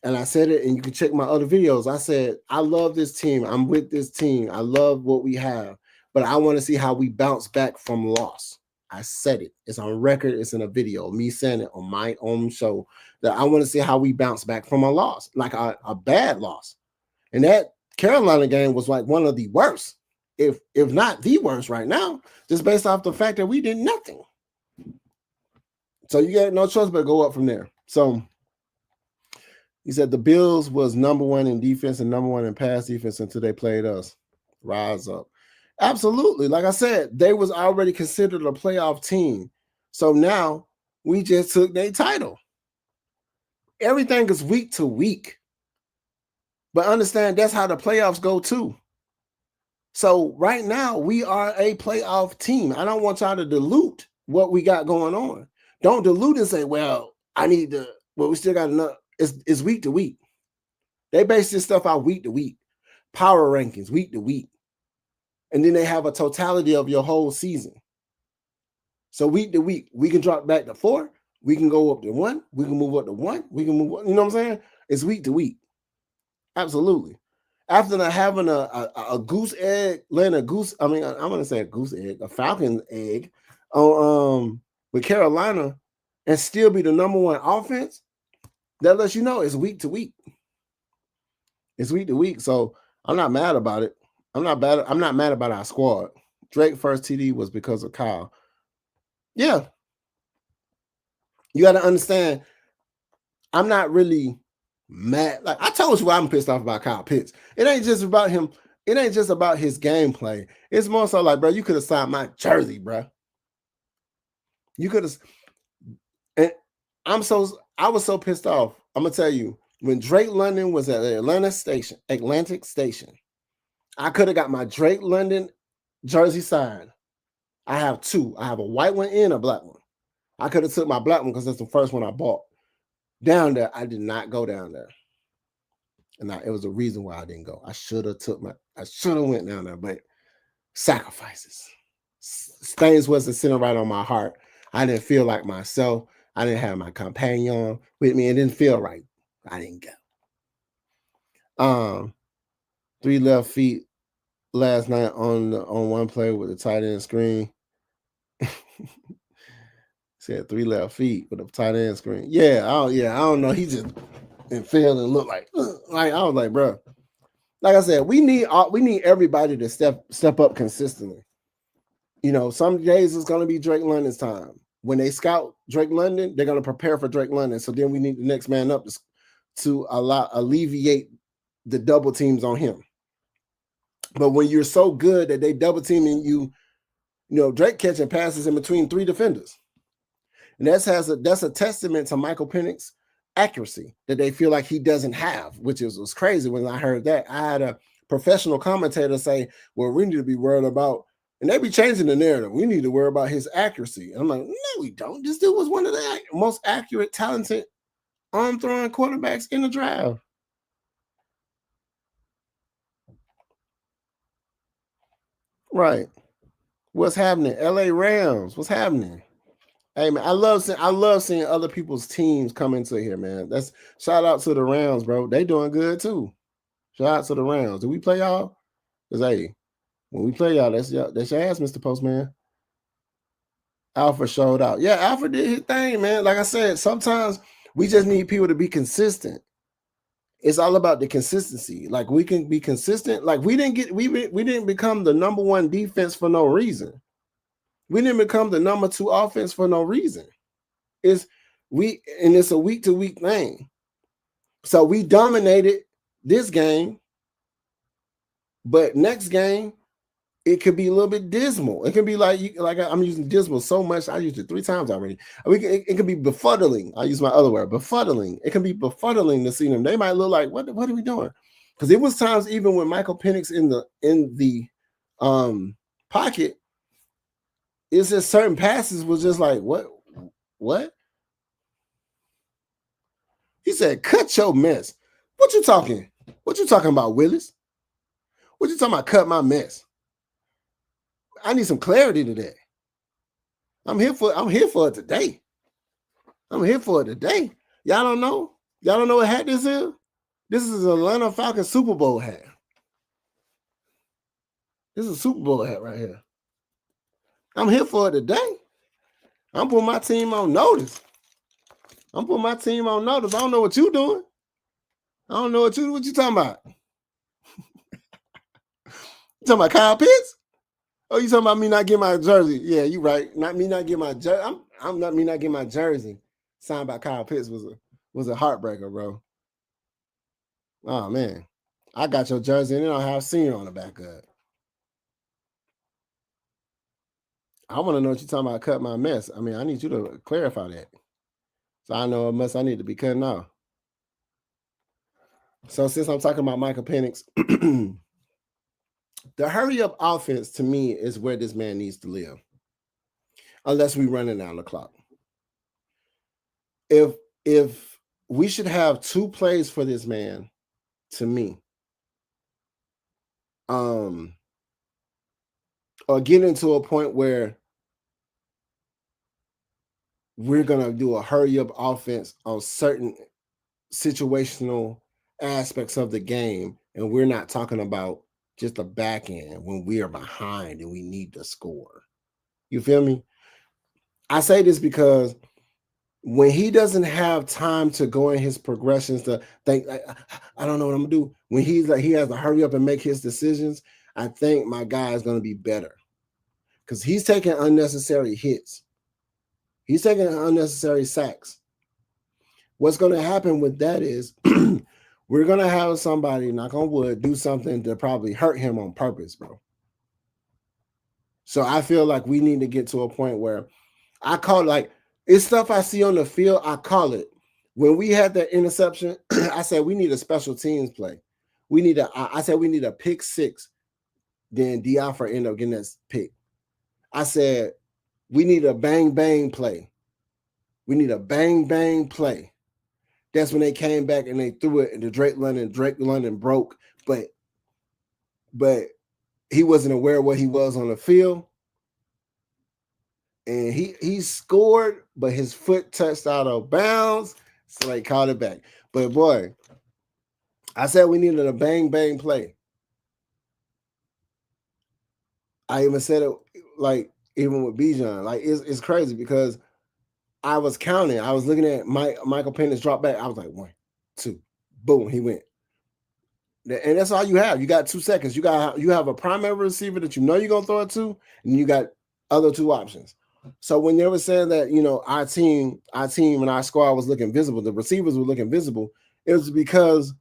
and I said it, and you can check my other videos, I said, I love this team. I'm with this team. I love what we have, but I want to see how we bounce back from loss. I said it. It's on record. It's in a video. Me saying it on my own show that I want to see how we bounce back from a loss, like a bad loss. And that Carolina game was like one of the worst, if not the worst right now, just based off the fact that we did nothing. So you got no choice but to go up from there. So he said the Bills was number one in defense and number one in pass defense until they played us. Rise up. Absolutely. Like I said, they was already considered a playoff team. So now we just took their title. Everything is week to week. But understand that's how the playoffs go too. So right now we are a playoff team. I don't want y'all to dilute what we got going on. Don't dilute and say, well, we still got enough. It's week to week. They base this stuff out week to week. Power rankings, week to week. And then they have a totality of your whole season. So week to week, we can drop back to 4. We can go up to 1. We can move up to 1. We can move up. You know what I'm saying? It's week to week. Absolutely. After having a goose egg, laying a goose, I'm going to say a goose egg, a Falcon egg with Carolina and still be the number one offense, that lets you know it's week to week. It's week to week. So I'm not mad about it. I'm not mad about our squad. Drake first TD was because of Kyle. Yeah. You got to understand, I'm not really mad. Like I told you, I'm pissed off about Kyle Pitts. It ain't just about him. It ain't just about his gameplay. It's more so like, bro, you could have signed my jersey, bro. You could have. And I was so pissed off. I'm gonna tell you, when Drake London was at the Atlantic Station, I could have got my Drake London jersey signed. I have 2. I have a white one and a black one. I could have took my black one because that's the first one I bought. Down there, I did not go down there. And it was a reason why I didn't go. I should have went down there, but sacrifices. Things wasn't sitting right on my heart. I didn't feel like myself. I didn't have my companion with me. It didn't feel right. I didn't go. 3 left feet last night on one play with the tight end screen. Said 3 left feet with a tight end screen. I don't know. He just failed and looked like I was like, bro. Like I said, we need everybody to step up consistently. You know, some days it's gonna be Drake London's time. When they scout Drake London, they're gonna prepare for Drake London. So then we need the next man up to alleviate the double teams on him. But when you're so good that they double teaming you, Drake catching passes in between 3 defenders. And that's a testament to Michael Penix's accuracy that they feel like he doesn't have, which was crazy when I heard that. I had a professional commentator say, well, we need to be worried about, and they be changing the narrative. We need to worry about his accuracy. And I'm like, no, we don't. This dude was one of the most accurate, talented arm-throwing quarterbacks in the draft. Right. What's happening? LA Rams. What's happening? Hey man, I love seeing other people's teams come into here, man. That's shout out to the Rams, bro. They doing good too. Shout out to the Rams. Do we play y'all? Because hey, when we play y'all, that's your ass, Mr. Postman. Alpha showed out. Yeah, Alpha did his thing, man. Like I said, sometimes we just need people to be consistent. It's all about the consistency. Like we can be consistent. Like we didn't become the number 1 defense for no reason. We didn't become the number 2 offense for no reason. It's a week to week thing. So we dominated this game, but next game it could be a little bit dismal. It can be like I'm using dismal so much. I used it 3 times already. It can be befuddling. I use my other word, befuddling. It can be befuddling to see them. They might look like, what are we doing? Because it was times even when Michael Penix in the pocket, it's just certain passes was just like, what? He said, cut your mess. What you talking about, Willis? What you talking about? Cut my mess. I need some clarity to that. I'm here for it today. I'm here for it today. Y'all don't know? Y'all don't know what hat this is? This is an Atlanta Falcons Super Bowl hat. This is a Super Bowl hat right here. I'm here for it today. I'm putting my team on notice. I don't know what you doing. I don't know what you talking about. You talking about Kyle Pitts? Oh, you talking about me not getting my jersey? Yeah, you right. Not me not getting my jersey. I'm not me not getting my jersey. Signed by Kyle Pitts was a heartbreaker, bro. Oh man, I got your jersey and then I have senior on the back of it. I want to know what you're talking about. Cut my mess. I mean, I need you to clarify that, so I know what mess I need to be cutting off. So since I'm talking about Michael Penix, the hurry up offense to me is where this man needs to live, unless we running down the clock. If we should have 2 plays for this man, to me, or get into a point where we're gonna do a hurry up offense on certain situational aspects of the game, and we're not talking about just the back end when we are behind and we need to score. You feel me? I say this because when he doesn't have time to go in his progressions to think, I don't know what I'm gonna do. When he's like he has to hurry up and make his decisions, I think my guy is gonna be better because he's taking unnecessary hits. He's taking unnecessary sacks. What's going to happen with that is we're going to have somebody, knock on wood, do something to probably hurt him on purpose, bro. So I feel like we need to get to a point where I call it like it's stuff I see on the field. I call it when we had that interception. I said we need a special teams play. I said we need a pick 6. Then Diafra ended up getting that pick. I said we need a bang bang play. We need a bang bang play. That's when they came back and they threw it into Drake London. Drake London broke, but he wasn't aware of what he was on the field. And he scored, but his foot touched out of bounds, so they called it back. But boy, I said we needed a bang bang play. I even said it like even with Bijan, like it's crazy because I was counting. I was looking at Michael Penix drop back. I was like 1, 2, boom, he went. And that's all you have. You got 2 seconds. You have a primary receiver that you know you're gonna throw it to, and you got other 2 options. So when they were saying that, our team and our squad was looking visible, the receivers were looking visible, it was because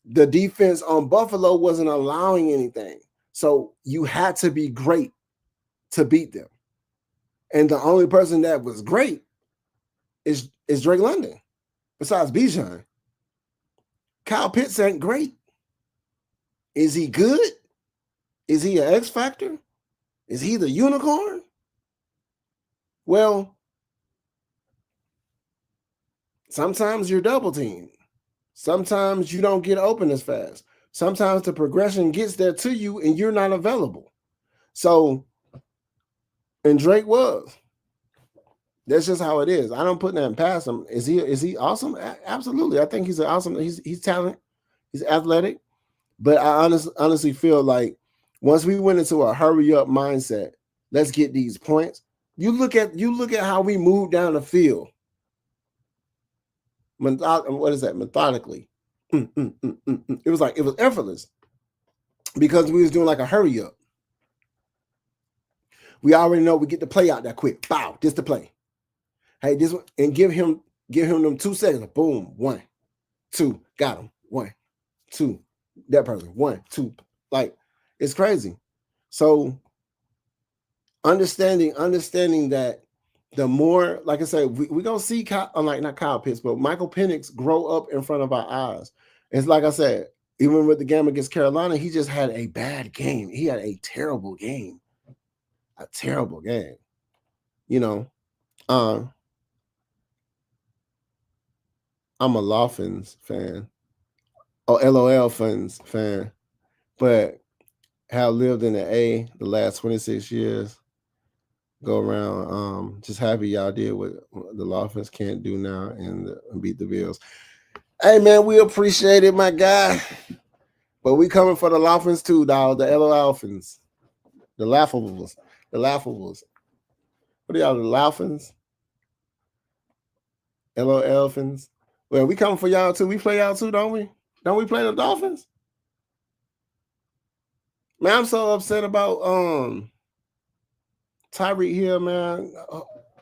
the defense on Buffalo wasn't allowing anything. So you had to be great to beat them. And the only person that was great is Drake London, besides Bijan. Kyle Pitts ain't great. Is he good? Is he an X factor? Is he the unicorn? Well, sometimes you're double teamed. Sometimes you don't get open as fast. Sometimes the progression gets there to you and you're not available. So, and Drake was. That's just how it is. I don't put that past him. Is he awesome? Absolutely. I think he's an awesome. He's talented. He's athletic. But I honestly feel like once we went into a hurry up mindset, let's get these points. You look at how we moved down the field. What is that? Methodically. It was effortless because we was doing like a hurry up. We already know we get the play out that quick. Bow, just the play. Hey, this one, and give him them 2 seconds. Boom, 1, 2, got him. 1, 2, that person. 1, 2, like it's crazy. So understanding that the more, like I said, we're gonna see not Kyle Pitts, but Michael Penix grow up in front of our eyes. It's like I said, even with the game against Carolina, he just had a bad game. He had a terrible game. A terrible game. I'm a Lofins fan. Oh, LOL fans fan. But have lived in the A the last 26 years. Go around. Just happy y'all did what the Dolphins can't do now and beat the Bills. Hey man, we appreciate it, my guy. But we coming for the Dolphins too, dog. The LO Dolphins. The Laughables. The Laughables. What are y'all, the Dolphins? LO Dolphins. Well, we coming for y'all too. We play y'all too, don't we? Don't we play the Dolphins? Man, I'm so upset about Tyreek Hill, man.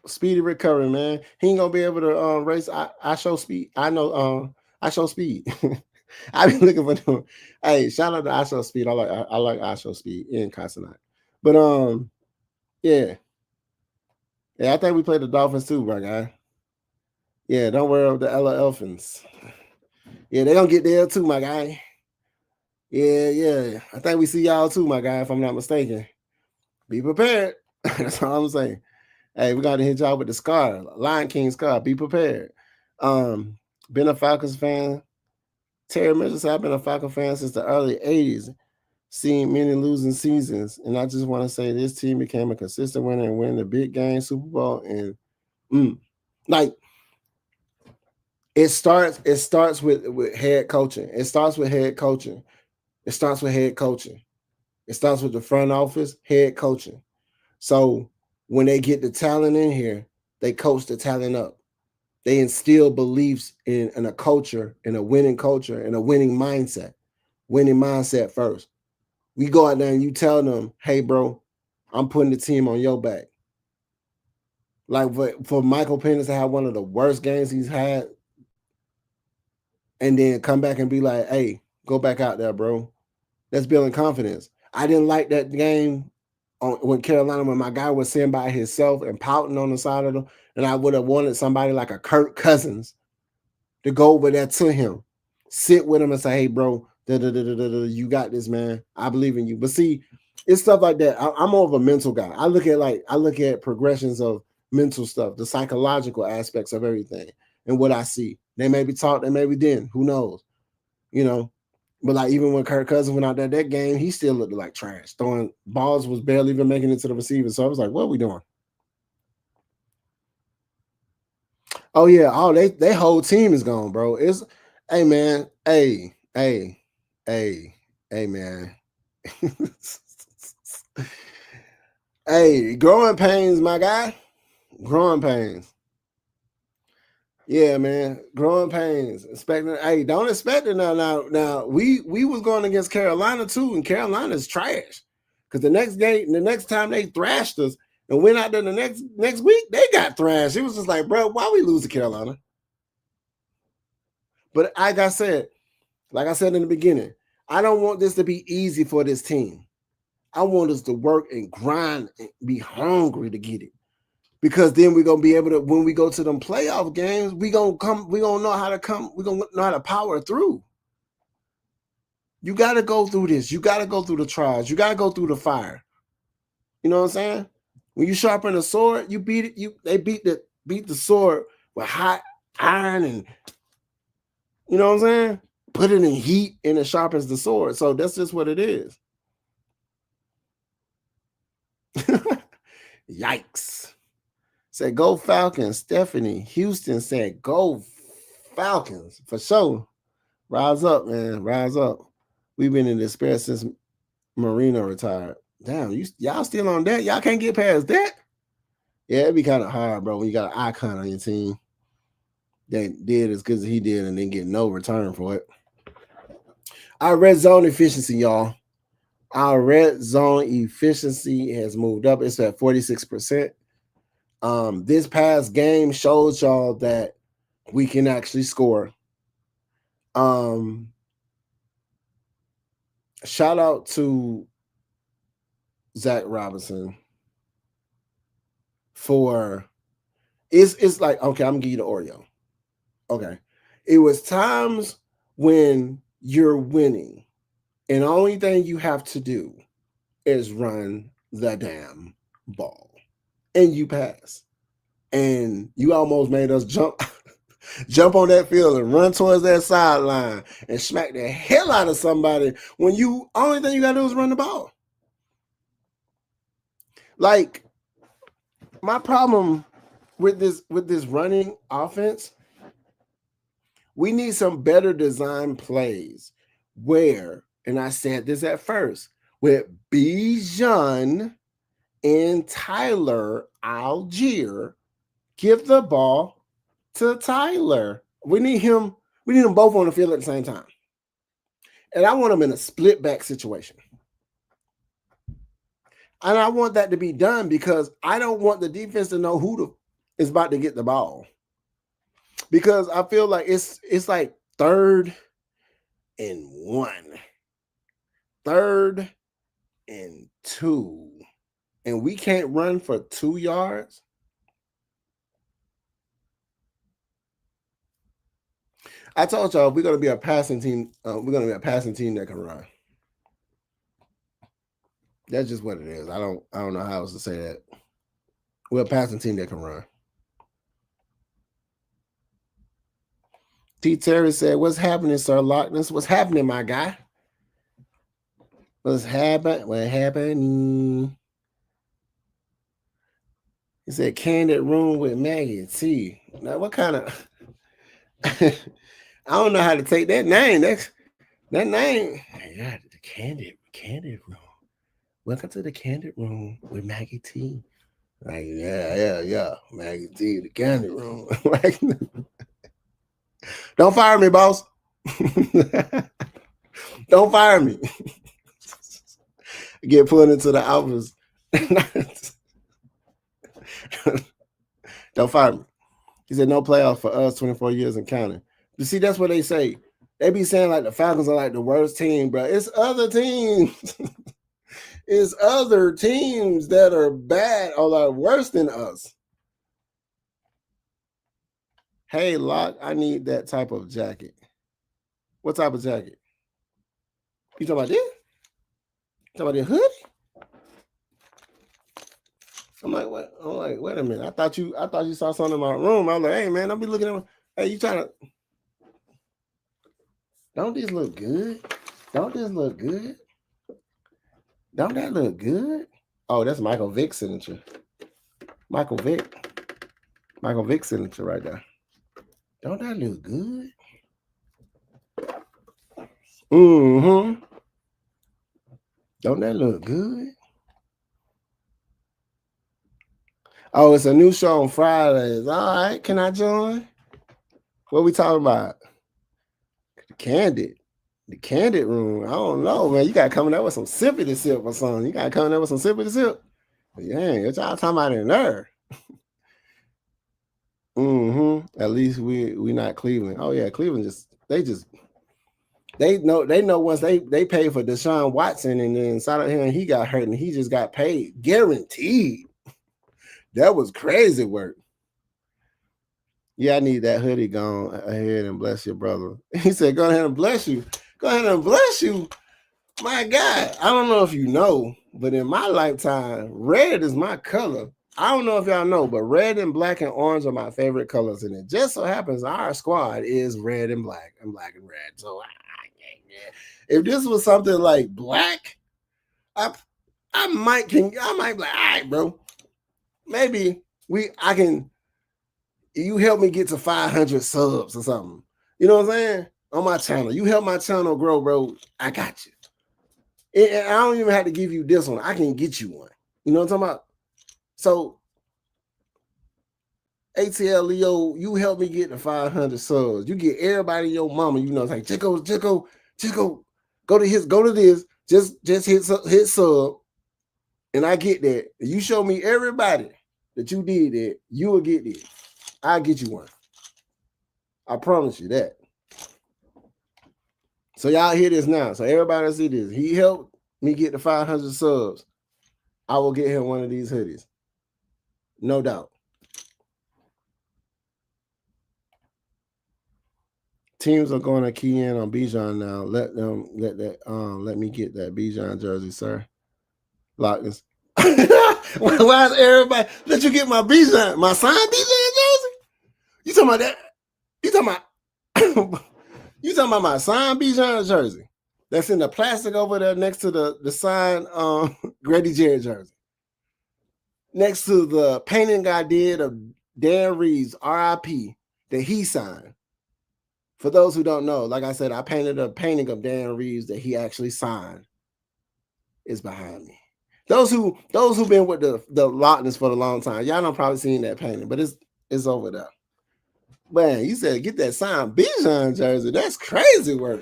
Speedy recovery, man. He ain't gonna be able to race. I show speed. I know. I show speed. I be looking for them. Hey, shout out to I show speed. I like I show speed in Consonant. But yeah. I think we play the Dolphins too, my guy. Yeah, don't worry about the LA Dolphins. Yeah, they gonna get there too, my guy. Yeah. I think we see y'all too, my guy, if I'm not mistaken. Be prepared. That's all I'm saying. Hey, we gotta hit y'all with the scar, Lion King scar. Be prepared. Been a Falcons fan. Terry Mitchell said, I've been a Falcon fan since the early 80s, seeing many losing seasons. And I just want to say this team became a consistent winner and winning the big game, Super Bowl. And like it starts with head coaching. It starts with head coaching. It starts with the front office, head coaching. So when they get the talent in here, they coach the talent up. They instill beliefs in a culture, in a winning culture, in a winning mindset. Winning mindset first. We go out there and you tell them, hey, bro, I'm putting the team on your back. Like for Michael Penix to have one of the worst games he's had and then come back and be like, hey, go back out there, bro. That's building confidence. I didn't like that game when Carolina, when my guy was sitting by himself and pouting on the side of them, and I would have wanted somebody like a Kirk Cousins to go over there to him, sit with him and say, hey, bro, you got this, man. I believe in you. But see, it's stuff like that. I'm more of a mental guy. I look at progressions of mental stuff, the psychological aspects of everything and what I see. They may be taught, they may be didn't. Who knows? You know, but like even when Kirk Cousins went out there that game, he still looked like trash. Throwing balls was barely even making it to the receiver. So I was like, what are we doing? Oh yeah, they whole team is gone, bro. It's hey man, hey man. Hey, growing pains, my guy. Growing pains. Yeah, man. Growing pains. Hey, don't expect it now. Now we was going against Carolina too, and Carolina's trash. Because the next time they thrashed us and went out there the next week, they got thrashed. It was just like, bro, why we lose to Carolina? But like I said in the beginning, I don't want this to be easy for this team. I want us to work and grind and be hungry to get it. Because then we're gonna be able to, when we go to them playoff games, we're gonna know how to power through. You gotta go through this, you gotta go through the trials, you gotta go through the fire. You know what I'm saying? When you sharpen a sword, you beat it, they beat the sword with hot iron, and you know what I'm saying? Put it in heat and it sharpens the sword. So that's just what it is. Yikes. Said, go Falcons. Stephanie Houston said, go Falcons. For sure. Rise up, man. Rise up. We've been in despair since Marino retired. Damn, y'all still on that? Y'all can't get past that? Yeah, it'd be kind of hard, bro, when you got an icon on your team that did as good as he did and then get no return for it. Our red zone efficiency, y'all. Our red zone efficiency has moved up. It's at 46%. This past game shows y'all that we can actually score. Shout out to Zach Robinson for it's like, okay, I'm gonna give you the Oreo. Okay. It was times when you're winning, and the only thing you have to do is run the damn ball. And you pass. And you almost made us jump on that field and run towards that sideline and smack the hell out of somebody when only thing you gotta do is run the ball. Like my problem with this running offense, we need some better design plays where, and I said this at first, with Bijan and Tyler Algier, give the ball to Tyler. We need them both on the field at the same time. And I want them in a split back situation. And I want that to be done because I don't want the defense to know who is about to get the ball. Because I feel like it's like 3rd and 1, 3rd and 2, and we can't run for 2 yards. I told y'all we're going to be a passing team. We're going to be a passing team that can run. That's just what it is. I don't know how else to say that. We're a passing team that can run. T. Terry said, "What's happening, Sir Lochness? What's happening, my guy? What's happening? What happening?" He said, "Candid room with Maggie T." Now, what kind of? I don't know how to take that name. That name. Yeah, the candid room. Welcome to the candid room with Maggie T. Like, yeah, Maggie T, the candid room. Like, don't fire me, boss. Don't fire me. Get put into the office. Don't fire me. He said, "No playoffs for us, 24 years and counting." You see, that's what they say. They be saying like the Falcons are like the worst team, bro. It's other teams. It's other teams that are bad or like worse than us. Hey, Locke, I need that type of jacket. What type of jacket? You talking about this? You talking about the hoodie? I'm like, what? I'm like, wait a minute. I thought you saw something in my room. I was like, hey man, don't be looking at me. Hey, you trying to? Don't this look good? Don't this look good? Don't that look good? Oh, that's Michael Vick's signature. Michael Vick's signature right there. Don't that look good? Mm-hmm. Don't that look good? Oh, it's a new show on Fridays. All right, can I join? What we talking about? The candid room. I don't know, man. You got coming up with some sippy to sip or something. You got coming up with some sippy to sip. Dang, what y'all talking about in there? Mm-hmm. At least we not Cleveland. Oh yeah, Cleveland they know once they paid for Deshaun Watson and then inside of him he got hurt and he just got paid guaranteed. That was crazy work. Yeah, I need that hoodie gone ahead and bless your brother. He said, "Go ahead and bless you. Go ahead and bless you." My God, I don't know if you know, but in my lifetime, red is my color. I don't know if y'all know, but red and black and orange are my favorite colors. And it just so happens our squad is red and black and black and red. So if this was something like black, I might be like, all right, bro. Maybe you help me get to 500 subs or something. You know what I'm saying? On my channel. You help my channel grow, bro. I got you. And I don't even have to give you this one. I can get you one. You know what I'm talking about? So, ATL Leo, you help me get to 500 subs. You get everybody your mama. You know, it's like Chico, go to this. Just hit sub, and I get that. You show me everybody that you did that, you will get it. I'll get you one. I promise you that. So y'all hear this now. So everybody see this. He helped me get to 500 subs. I will get him one of these hoodies. No doubt. Teams are going to key in on Bijan now. Let me get that Bijan jersey, sir. Lochness. Why is everybody let you get my Bijan, my signed Bijan jersey? You talking about that? You talking about my signed Bijan jersey? That's in the plastic over there next to the signed Grady Jarrett jersey. next to the painting I did of Dan Reeves, RIP, that he signed. For those who don't know, like I said, I painted a painting of Dan Reeves that he actually signed. Is behind me. Those who've been with the Lochness for a long time, y'all don't probably seen that painting, but it's over there. Man, you said get that signed Bijan jersey. That's crazy work.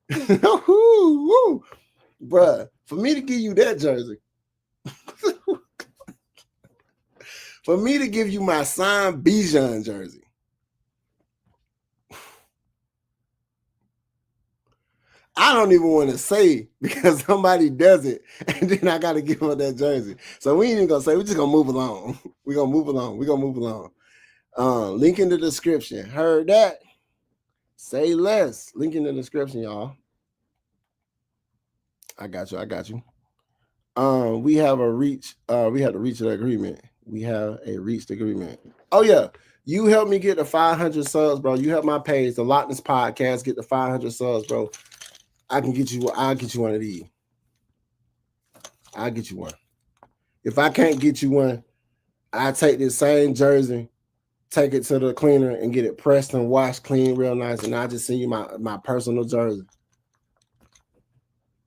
Bruh, for me to give you that jersey, for me to give you my signed Bijan jersey, I don't even want to say because somebody does it, and then I got to give them that jersey. So we ain't even gonna say. We're just gonna move along. We're gonna move along. Link in the description. Heard that? Say less. Link in the description, y'all. I got you. We have a reach. We have to reach an agreement. We have a reached agreement. Oh yeah, you helped me get the 500 subs, bro. You helped my page, the Lochness Podcast, get the 500 subs, bro. I'll get you one of these. I'll get you one. If I can't get you one, I take this same jersey, take it to the cleaner and get it pressed and washed clean real nice, and I'll just send you my personal jersey.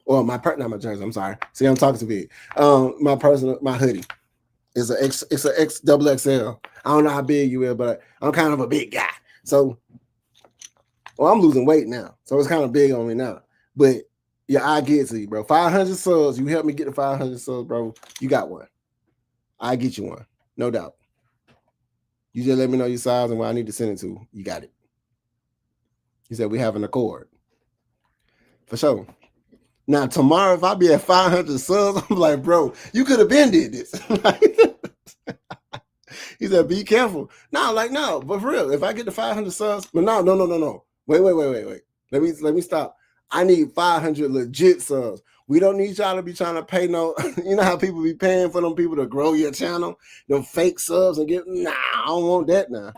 Or not my jersey, I'm sorry. See, I'm talking to big. My hoodie. It's a X double XL. I don't know how big you are, but I'm kind of a big guy. So I'm losing weight now. So it's kind of big on me now. But yeah, I get to you, bro. 500 subs. You helped me get the 500 subs, bro. You got one. I get you one. No doubt. You just let me know your size and what I need to send it to. You got it. He said we have an accord. For sure. Now, tomorrow, if I be at 500 subs, I'm like, bro, you could have been did this. He said, be careful. No, but for real, if I get to 500 subs, but no. Wait. Let me stop. I need 500 legit subs. We don't need y'all to be trying to pay no, you know how people be paying for them people to grow your channel, them fake subs and get, I don't want that now.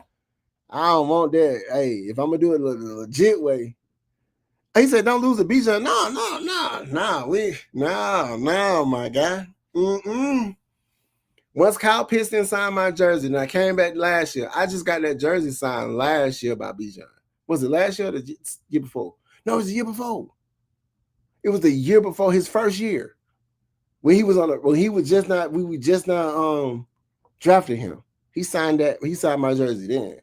I don't want that. Hey, if I'm going to do it the legit way, he said, don't lose a Bijan. No, my guy. Once Kyle Piston signed my jersey, and I came back last year, I just got that jersey signed last year by Bijan. Was it last year or the year before? No, it was the year before. It was the year before his first year. We were just not drafting him. He signed my jersey then.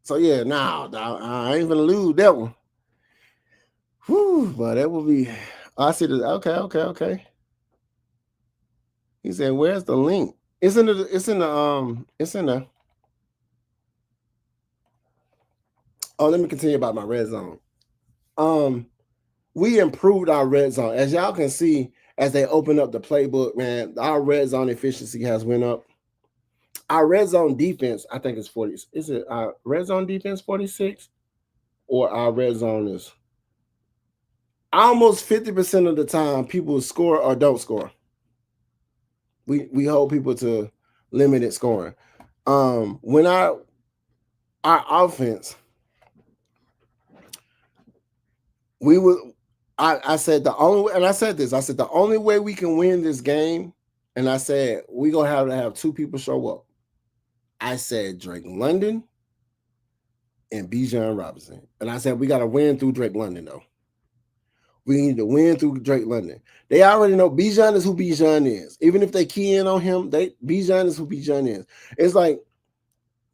So yeah, I ain't gonna lose that one. Whew, but that will be. I see this. Okay. He said, "Where's the link?" It's in the. Oh, let me continue about my red zone. We improved our red zone, as y'all can see as they open up the playbook. Man, our red zone efficiency has went up. Our red zone defense, I think, is 40. Is it our red zone defense 46, or our red zone is? Almost 50% of the time, people score or don't score. We hold people to limited scoring. When our offense, I said the only way, and I said this, the only way we can win this game, and I said we're gonna have to have two people show up. I said Drake London and Bijan Robinson, and I said we got to win through Drake London though. We need to win through Drake London. They already know Bijan is who Bijan is. Even if they key in on him, Bijan is who Bijan is. It's like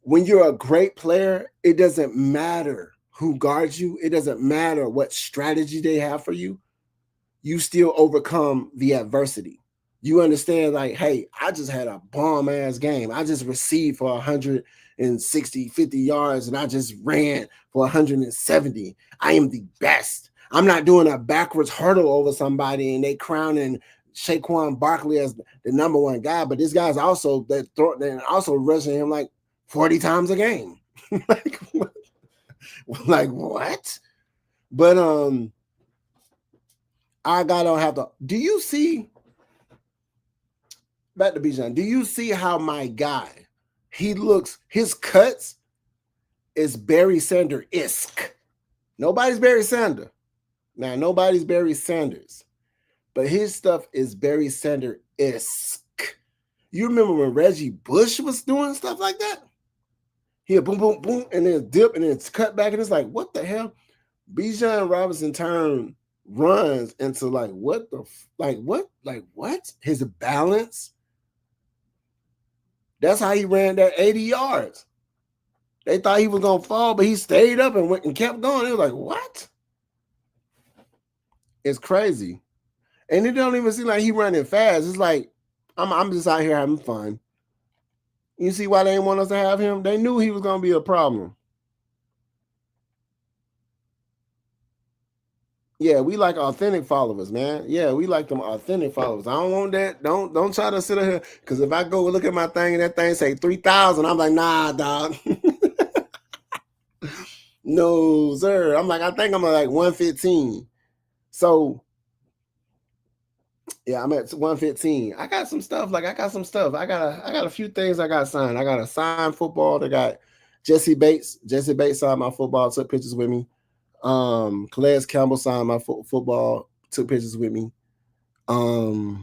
when you're a great player, it doesn't matter who guards you. It doesn't matter what strategy they have for you. You still overcome the adversity. You understand, like, hey, I just had a bomb-ass game. I just received for 160, 50 yards, and I just ran for 170. I am the best. I'm not doing a backwards hurdle over somebody and they crowning Saquon Barkley as the number one guy, but this guy's also also rushing him like 40 times a game. like what? But I don't have to. Do you see? Back to Bijan. Do you see how my guy? He looks. His cuts is Barry Sanders-esque. Nobody's Barry Sanders. Now, nobody's Barry Sanders, but his stuff is Barry Sanders-esque. You remember when Reggie Bush was doing stuff like that? He'll boom, boom, boom, and then dip, and then it's cut back, and it's like, what the hell? Bijan Robinson turned runs into like what? His balance. That's how he ran that 80 yards. They thought he was gonna fall, but he stayed up and went and kept going. It was like, what? It's crazy. And it don't even seem like he running fast. It's like, I'm just out here having fun. You see why they didn't want us to have him? They knew he was gonna be a problem. Yeah, we like authentic followers, man. Yeah, we like them authentic followers. I don't want that. Don't try to sit here, because if I go look at my thing and that thing say 3,000, I'm like, nah, dog. No, sir. I'm like, I think I'm like 115. So yeah, I'm at 115. I got some stuff. I got a few things I got signed. I got a signed football that got Jesse Bates. Jesse Bates signed my football, took pictures with me. Calais Campbell signed my football, took pictures with me. I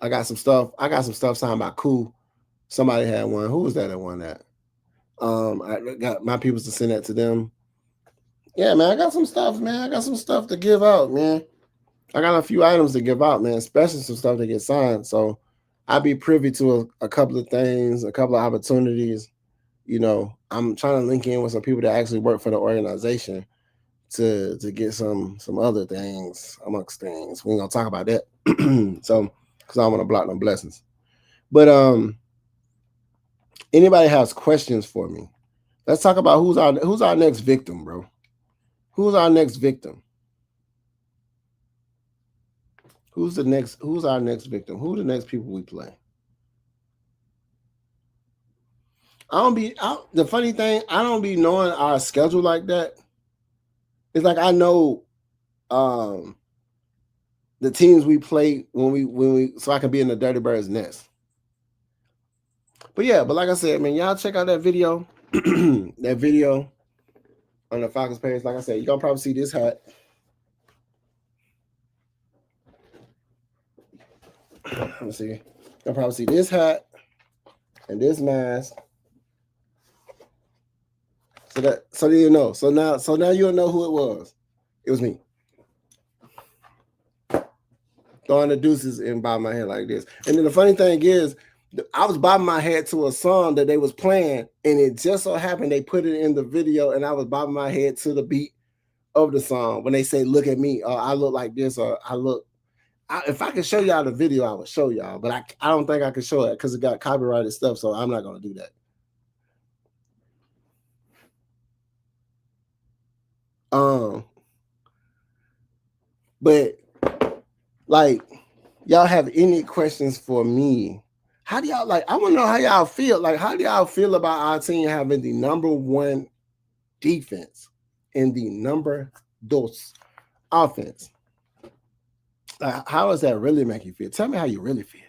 got some stuff signed by Cool. Somebody had one. Who was that won that? I got my people to send that to them. Yeah, man, I got some stuff, man. I got some stuff to give out, man. I got a few items to give out, man, especially some stuff to get signed. So I'll be privy to a couple of things, a couple of opportunities. You know, I'm trying to link in with some people that actually work for the organization to get some other things amongst things. We ain't gonna talk about that. So, because I don't want to block no blessings. But anybody has questions for me? Let's talk about who's our next victim, bro. Who's our next victim? Who's our next victim? Who are the next people we play? The funny thing, I don't be knowing our schedule like that. It's like I know the teams we play when we so I can be in the Dirty Birds nest. But yeah, but like I said, man, y'all check out that video. That video on the Falcons page. Like I said, you're gonna probably see this hat. Let me see. You'll probably see this hat and this mask. So you know. So now you'll know who it was. It was me. Throwing the deuces in by my head like this. And then the funny thing is, I was bobbing my head to a song that they was playing, and it just so happened they put it in the video, and I was bobbing my head to the beat of the song. When they say, "Look at me," or "I look like this," or if I could show y'all the video, I would show y'all. But I don't think I could show it because it got copyrighted stuff, so I'm not gonna do that. But like, y'all have any questions for me? How do y'all like? I want to know how y'all feel. Like, how do y'all feel about our team having the number one defense and the number dos offense? How does that really make you feel? Tell me how you really feel.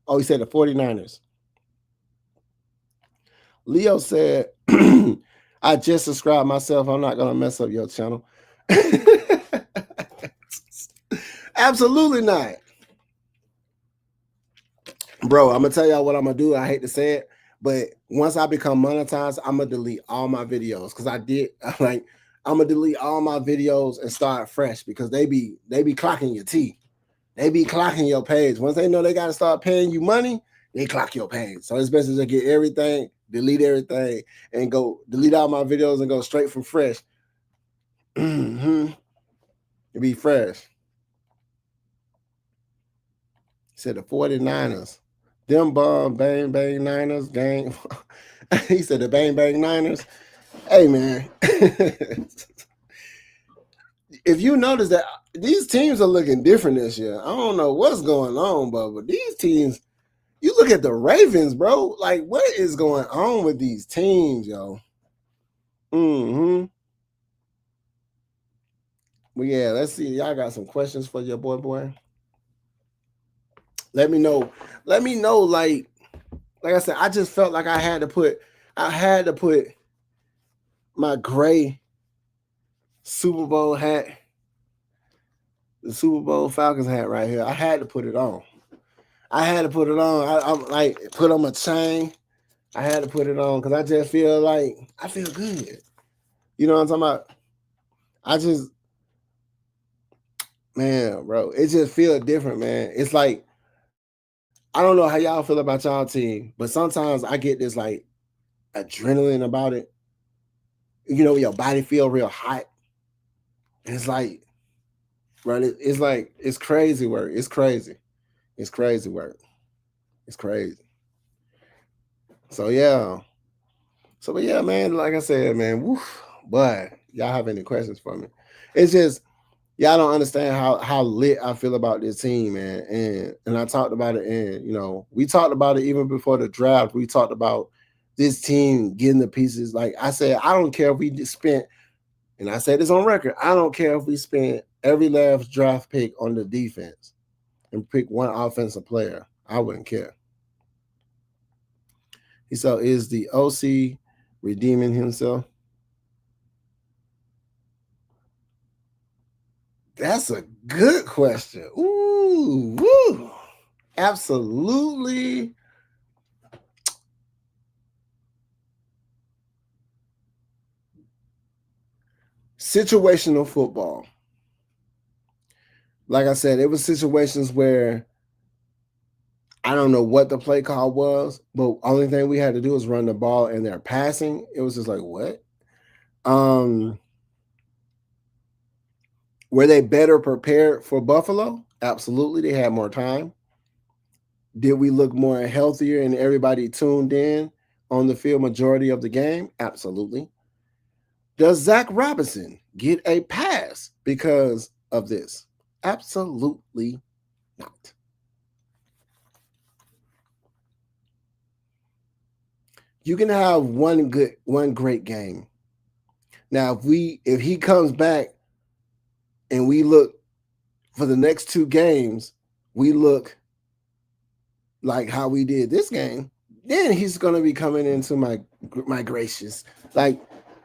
Oh, he said the 49ers. Leo said, I just subscribed myself. I'm not going to mess up your channel. Absolutely not. Bro, I'm going to tell y'all what I'm going to do. I hate to say it, but once I become monetized, I'm going to delete all my videos because I'm going to delete all my videos and start fresh because they be clocking your teeth. They be clocking your page. Once they know they got to start paying you money, they clock your page. So it's best to get everything, delete everything, and go delete all my videos and go straight from fresh. It be fresh. He said the 49ers. Them bomb bang bang Niners gang. He said the bang bang Niners. Hey man. If you notice that these teams are looking different this year. I don't know what's going on, but these teams, you look at the Ravens, bro. Like, what is going on with these teams, yo? Well, yeah, let's see. Y'all got some questions for your boy. Let me know. Like I said, I just felt like I had to put my gray Super Bowl hat The Super Bowl Falcons hat right here. I had to put it on. I had to put it on. I'm like put on my chain. I had to put it on because I just feel like I feel good. You know what I'm talking about? I just, man, bro, it just feels different, man. It's like I don't know how y'all feel about y'all team, but sometimes I get this like adrenaline about it. You know, your body feel real hot. And it's like, right? It's like it's crazy work. It's crazy. It's crazy work. It's crazy. So yeah. So but yeah, man. Like I said, man. Woof, but y'all have any questions for me? It's just y'all don't understand how lit I feel about this team, man. And I talked about it, and we talked about it even before the draft. We talked about this team getting the pieces. Like I said, I don't care if we just spent, and I said this on record, I don't care if we spent every last draft pick on the defense and pick one offensive player. I wouldn't care. So is the OC redeeming himself? That's a good question. Ooh, woo. Absolutely. Situational football. Like I said, it was situations where I don't know what the play call was, but only thing we had to do was run the ball and they're passing. It was just like, what? Were they better prepared for Buffalo? Absolutely. They had more time. Did we look more healthier and everybody tuned in on the field majority of the game? Absolutely. Does Zach Robinson get a pass because of this? Absolutely not. You can have one great game. Now, if he comes back and we look for the next two games, we look like how we did this game, then he's gonna be coming into my gracious, like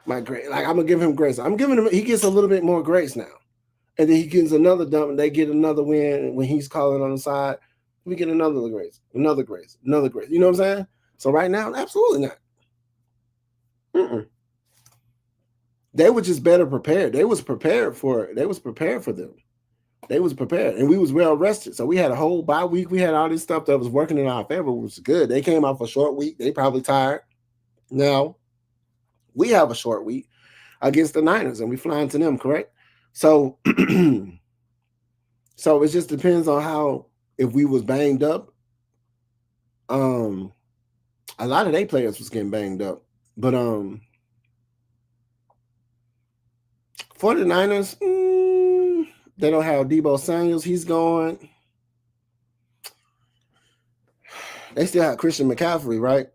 my great, like I'm gonna give him grace. I'm giving him, he gets a little bit more grace now, and then he gets another dump, and they get another win when he's calling on the side. We get another grace, another grace, another grace. You know what I'm saying? So right now, absolutely not. Mm-mm. They were just better prepared. They was prepared for it. They was prepared for them. They was prepared, and we was well rested. So we had a whole bye week. We had all this stuff that was working in our favor, which was good. They came off a short week. They probably tired. Now we have a short week against the Niners, and we flying to them. Correct. So, so it just depends on how, if we was banged up. A lot of their players was getting banged up, but 49ers, they don't have Deebo Samuels. He's gone. They still have Christian McCaffrey, right?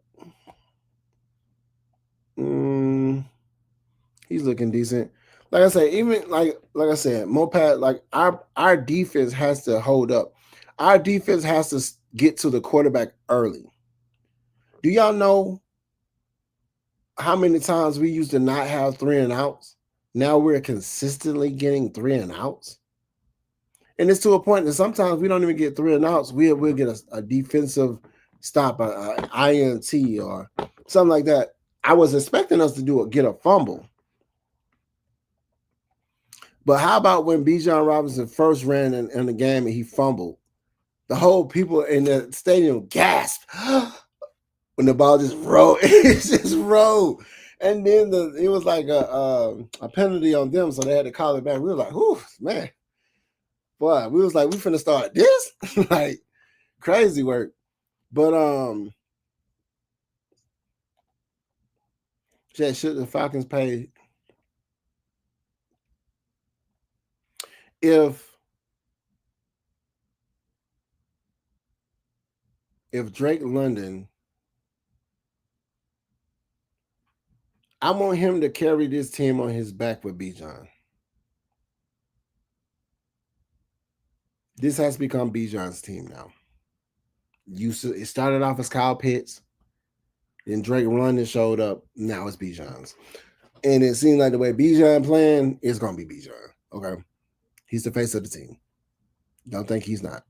He's looking decent. Like I said, even like I said, Mopad, like our defense has to hold up. Our defense has to get to the quarterback early. Do y'all know how many times we used to not have 3 and outs? Now we're consistently getting 3 and outs. And it's to a point that sometimes we don't even get 3 and outs. We'll get a defensive stop, a INT or something like that. I was expecting us to get a fumble. But how about when Bijan Robinson first ran in the game and he fumbled? The whole people in the stadium gasped when the ball just rolled. It just rolled. And then it was like a penalty on them, so they had to call it back. We were like, whew, man. Boy, we was like, we finna start this? Like, crazy work. But should the Falcons pay? If Drake London, I want him to carry this team on his back with Bijan. This has become Bijan's team now. It started off as Kyle Pitts, then Drake London showed up. Now it's Bijan's, and it seems like the way Bijan playing is gonna be Bijan. Okay, he's the face of the team. Don't think he's not.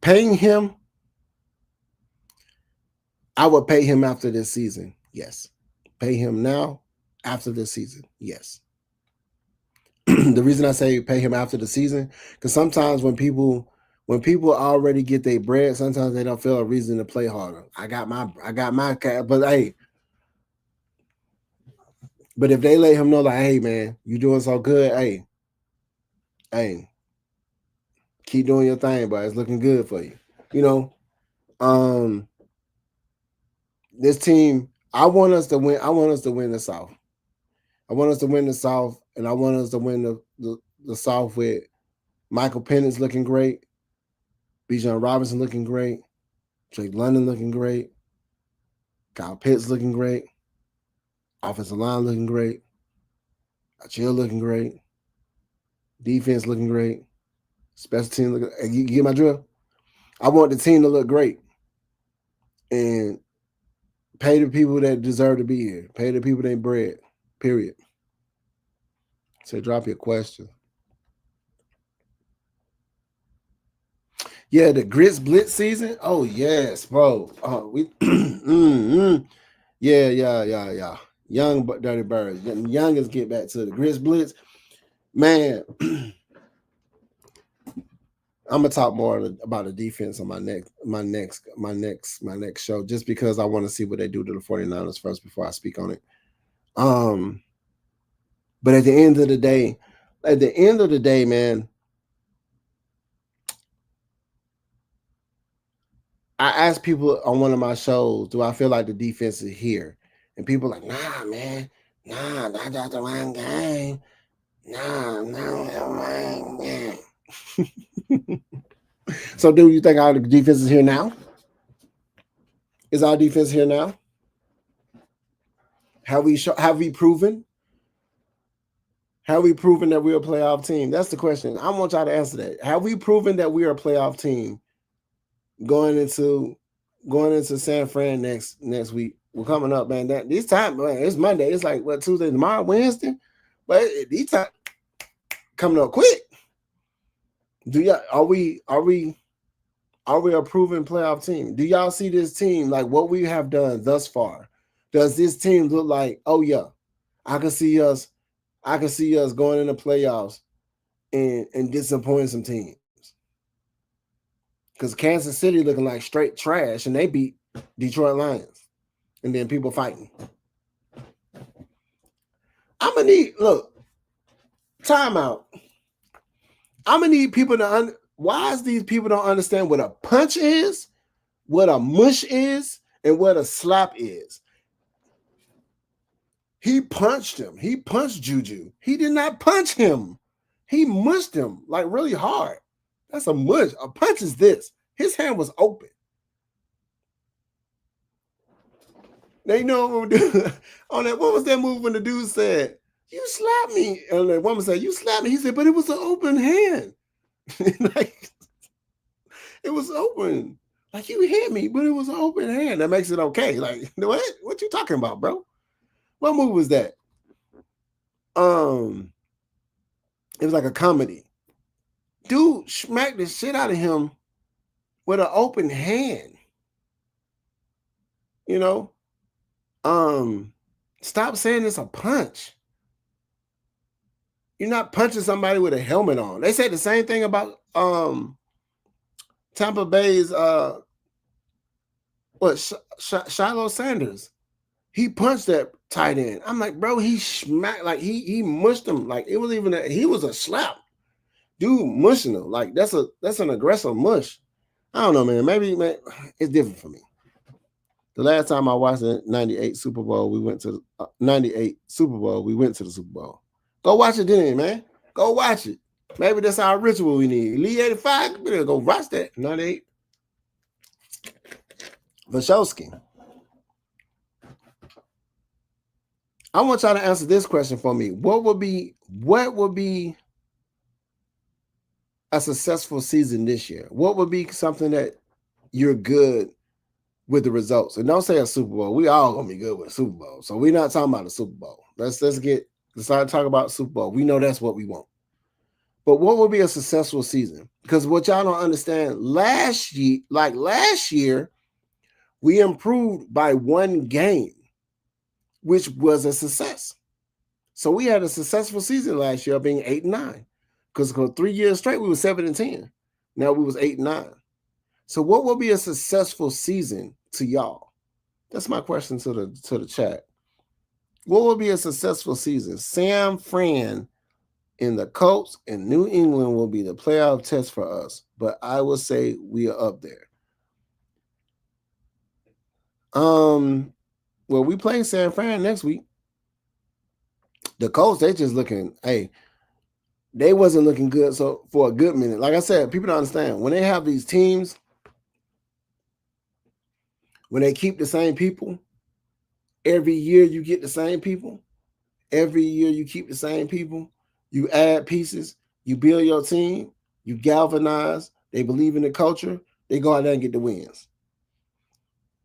Paying him, I would pay him after this season. Yes. Pay him now after this season. Yes. The reason I say pay him after the season, because sometimes when people already get their bread, sometimes they don't feel a reason to play harder. I got my but hey, but if they let him know like, hey man, you doing so good, hey, keep doing your thing, but it's looking good for you. You know, this team, I want us to win. I want us to win the South. I want us to win the South, and I want us to win the South with Michael Penix looking great, Bijan Robinson looking great, Drake London looking great, Kyle Pitts looking great, offensive line looking great, Achille looking great, defense looking great, special team looking. You get my drill? I want the team to look great, and pay the people that deserve to be here. Pay the people that bread. Period. So drop your question. Yeah, the Grits Blitz season. Oh yes, bro. We yeah. Young but dirty birds. Youngest get back to the Grits Blitz. Man, I'm gonna talk more about the defense on my next show, just because I want to see what they do to the 49ers first before I speak on it. But at the end of the day, man, I asked people on one of my shows, do I feel like the defense is here? And people are like, nah, man, nah, that's the wrong game. Nah, no. So do you think our defense is here now? Is our defense here now? Have we proven? Have we proven that we're a playoff team? That's the question. I want y'all to answer that. Have we proven that we are a playoff team going into San Fran next week? We're coming up, man. This time, man, it's Monday. It's like what, Tuesday, tomorrow, Wednesday, but these time coming up quick. Are we a proven playoff team? Do y'all see this team, like what we have done thus far? Does this team look like, oh yeah, I can see us going in the playoffs and disappointing some teams? Because Kansas City looking like straight trash, and they beat Detroit Lions, and then people fighting. I'm gonna need timeout. I'm gonna need people to why is these people don't understand what a punch is, what a mush is, and what a slap is. He punched him. He punched Juju. He did not punch him. He mushed him like really hard. That's a mush. A punch is this. His hand was open. They know what we do. On that, what was that move when the dude said, "You slapped me"? And the woman said, "You slapped me." He said, "But it was an open hand." Like, it was open. Like, you hit me, but it was an open hand. That makes it okay. Like, what you talking about, bro? What move was that? It was like a comedy. Dude smacked the shit out of him with an open hand. You know? Stop saying it's a punch. You're not punching somebody with a helmet on. They said the same thing about Tampa Bay's Shiloh Sanders. He punched that tight end. I'm like, bro, he smacked, like he mushed him. Like it was he was a slap. Dude mushing him. Like that's an aggressive mush. I don't know, man. Maybe, man, it's different for me. The last time I watched the 98 Super Bowl, we went to the 98 Super Bowl. We went to the Super Bowl. Go watch it then, man. Go watch it. Maybe that's our ritual we need. Lee 85, better go watch that. 98. Vashowski. I want y'all to answer this question for me. What would be a successful season this year? What would be something that you're good with the results? And don't say a Super Bowl. We all gonna be good with a Super Bowl. So we're not talking about a Super Bowl. Let's get Let's start talking about Super Bowl. We know that's what we want. But what would be a successful season? Because what y'all don't understand, last year, we improved by one game, which was a success. So we had a successful season last year, being 8-9. Because 3 years straight we were 7-10. Now we was 8-9. So what will be a successful season to y'all? That's my question to the chat. What will be a successful season? Sam Fran in the Colts and New England will be the playoff test for us, but I will say we are up there. Well, we play San Fran next week. The Colts, they just looking, they wasn't looking good so for a good minute. Like I said, people don't understand. When they have these teams, when they keep the same people, every year you get the same people. Every year you keep the same people. You add pieces. You build your team. You galvanize. They believe in the culture. They go out there and get the wins.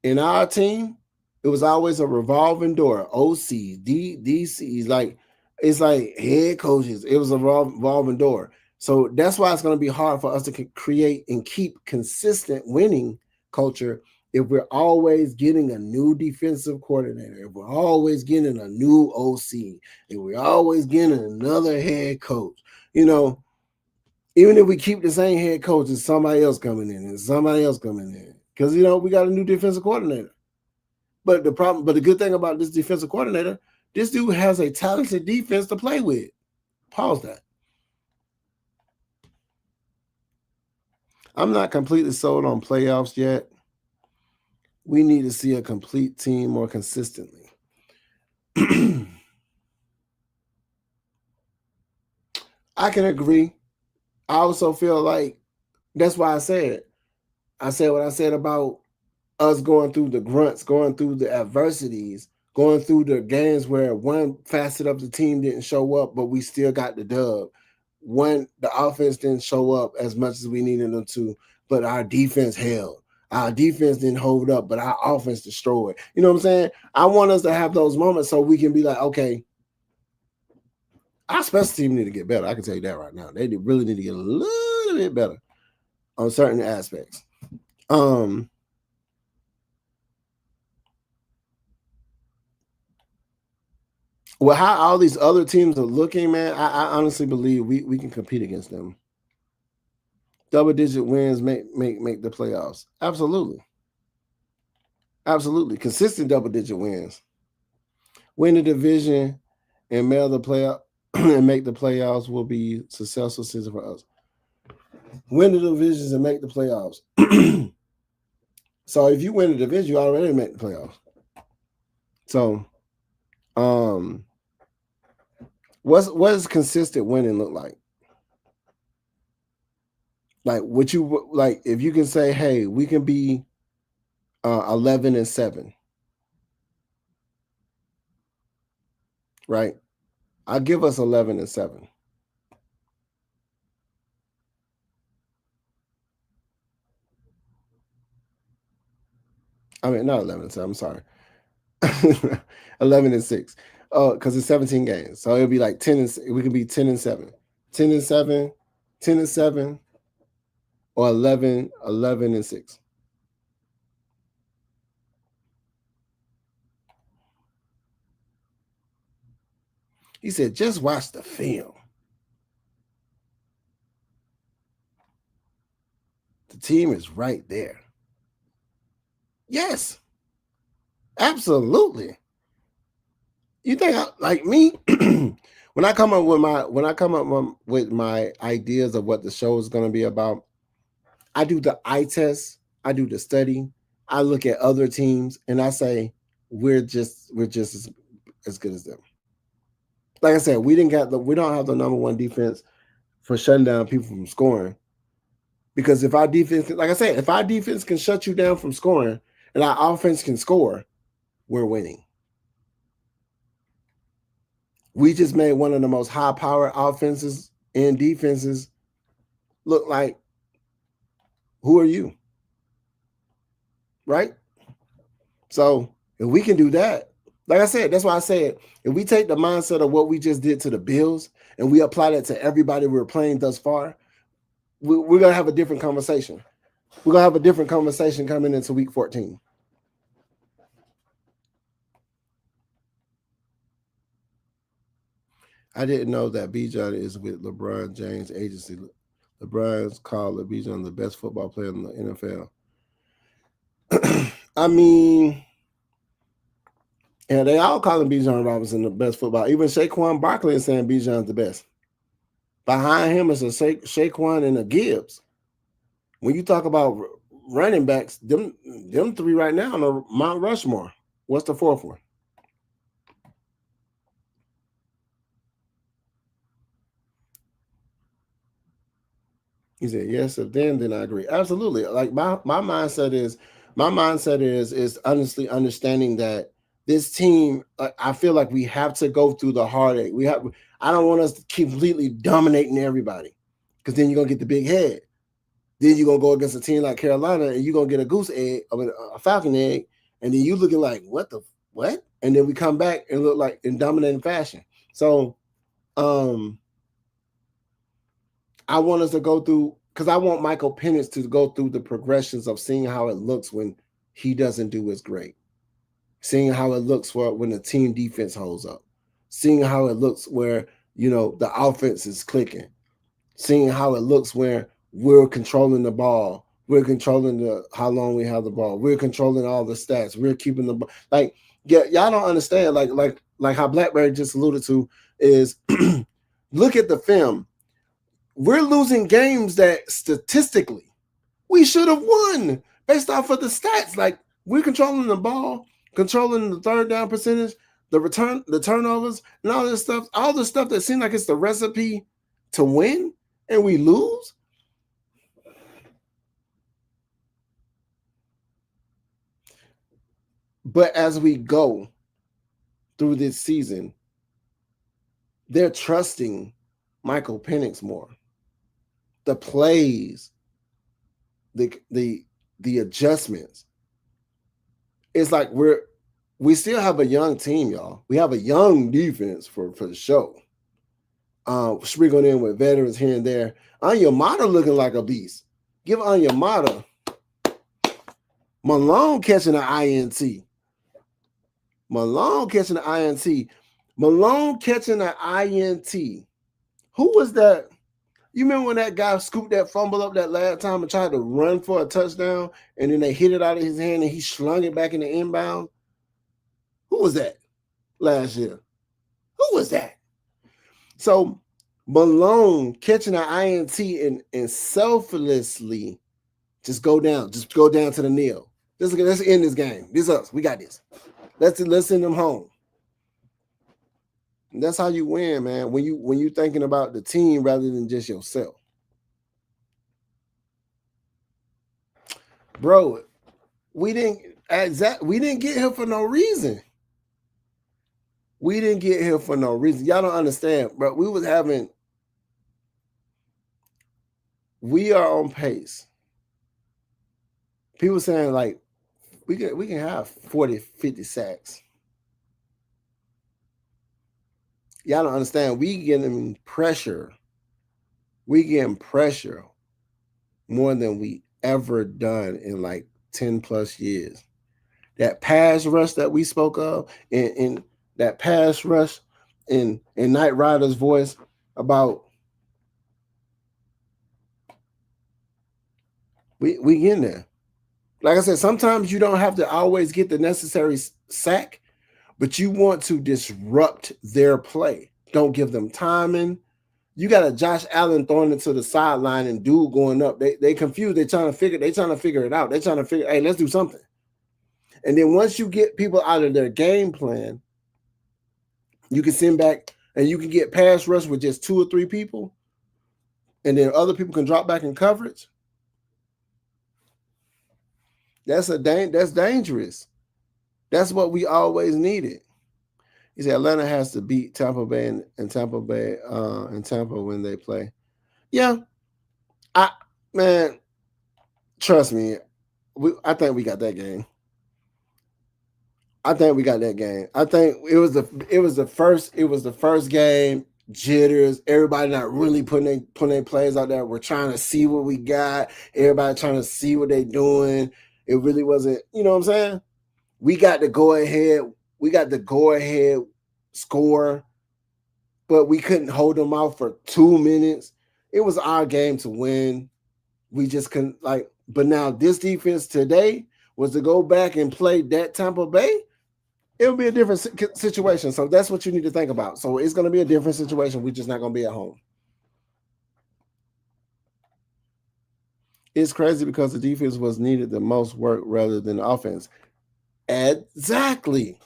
In our team, it was always a revolving door. OCs, DCs, it's like head coaches. It was a revolving door. So that's why it's going to be hard for us to create and keep consistent winning culture if we're always getting a new defensive coordinator, if we're always getting a new OC, if we're always getting another head coach. Even if we keep the same head coach, it's somebody else coming in and somebody else coming in. Because, we got a new defensive coordinator. But the good thing about this defensive coordinator, this dude has a talented defense to play with. Pause that. I'm not completely sold on playoffs yet. We need to see a complete team more consistently. I can agree. I also feel like that's why I said what I said about us going through the grunts, going through the adversities, going through the games where one facet of the team didn't show up, but we still got the dub. The offense didn't show up as much as we needed them to, but our defense held. Our defense didn't hold up, but our offense destroyed. You know what I'm saying? I want us to have those moments so we can be like, okay, our special team need to get better. I can tell you that right now. They really need to get a little bit better on certain aspects. Well, how all these other teams are looking, man, I honestly believe we can compete against them. Double-digit wins make the playoffs. Absolutely. Absolutely. Consistent double-digit wins. Win the division and mail the playoff and make the playoffs will be successful season for us. Win the divisions and make the playoffs. So if you win the division, you already make the playoffs. So, what does consistent winning look like? Like, would you like if you can say, hey, we can be 11-7, right? I'll give us 11-7. I mean, not 11-7. I'm sorry, 11-6. Oh, because it's 17 games, so it'll be like 10. We can be 10-7, 10-7, 10-7, or 11-6. He said, just watch the film. The team is right there. Yes, absolutely. You think like me? when I come up with my ideas of what the show is going to be about, I do the eye test, I do the study, I look at other teams, and I say we're just as good as them. Like I said, we don't have the number one defense for shutting down people from scoring. Because if our defense, like I said, if our defense can shut you down from scoring and our offense can score, we're winning. We just made one of the most high-powered offenses and defenses look like, who are you? Right? So if we can do that, Like I said, that's why I said if we take the mindset of what we just did to the Bills and we apply that to everybody we're playing thus far, we're gonna have a different conversation. We're gonna have a different conversation coming into Week 14. I didn't know that Bijan is with LeBron James agency. LeBron's called Bijan the best football player in the NFL. I mean, yeah, they all calling Bijan Robinson the best football. Even Saquon Barkley is saying Bijan's the best. Behind him is a Saquon and a Gibbs. When you talk about running backs, them three right now on Mount Rushmore. What's the fourth one? He said, yes, if then I agree. Absolutely. Like my mindset is honestly understanding that this team, I feel like we have to go through the heartache. I don't want us to keep completely dominating everybody, because then you're gonna get the big head. Then you're gonna go against a team like Carolina and you're gonna get a goose egg, a falcon egg, and then you looking like what? And then we come back and look like in dominating fashion. So I want us to go through, because I want Michael Penix to go through the progressions of seeing how it looks when he doesn't do as great, seeing how it looks for when the team defense holds up, seeing how it looks where the offense is clicking, seeing how it looks where we're controlling the ball, we're controlling how long we have the ball, we're controlling all the stats, we're keeping the ball. Like, yeah, y'all don't understand. Like how Blackberry just alluded to is look at the film. We're losing games that statistically we should have won based off of the stats. Like, we're controlling the ball, controlling the third down percentage, the turnovers, and all this stuff. All the stuff that seems like it's the recipe to win, and we lose. But as we go through this season, they're trusting Michael Penix more. The plays, the adjustments. It's like we still have a young team, y'all. We have a young defense for the show. Sprinkling in with veterans here and there. Onyemata looking like a beast. Give Onyemata. Malone catching an INT. Malone catching an INT. Who was that? You remember when that guy scooped that fumble up that last time and tried to run for a touchdown, and then they hit it out of his hand and he slung it back in the inbound? Who was that last year? Who was that? So Malone catching an INT and selflessly just go down to the kneel. Let's end this game. This is us. We got this. Let's send them home. And that's how you win, man. When you thinking about the team rather than just yourself. Bro, we didn't get here for no reason. We didn't get here for no reason. Y'all don't understand, bro. We are on pace. People saying like we can have 40, 50 sacks. Y'all don't understand. We getting pressure. We getting pressure more than we ever done in like 10 plus years. That pass rush that we spoke of, in that pass rush in Knight Rider's voice about we getting there. Like I said, sometimes you don't have to always get the necessary sack, but you want to disrupt their play. Don't give them timing. You got a Josh Allen throwing it to the sideline and dude going up. They confused. They trying to figure it out. They're trying to figure, hey, let's do something. And then once you get people out of their game plan, you can send back and you can get pass rush with just 2 or 3 people, and then other people can drop back in coverage. That's dangerous. That's what we always needed. He said Atlanta has to beat Tampa Bay and Tampa when they play. Yeah, man, trust me, I think we got that game. I think we got that game. I think it was the first game. Jitters, everybody not really putting their plays out there. We're trying to see what we got. Everybody trying to see what they doing. It really wasn't, you know what I'm saying? We got to go ahead. We got the go ahead score, but we couldn't hold them out for 2 minutes. It was our game to win. We just couldn't but now this defense today was to go back and play that Tampa Bay. It would be a different situation. So that's what you need to think about. So it's going to be a different situation. We're just not going to be at home. It's crazy because the defense was needed the most work rather than the offense. Exactly.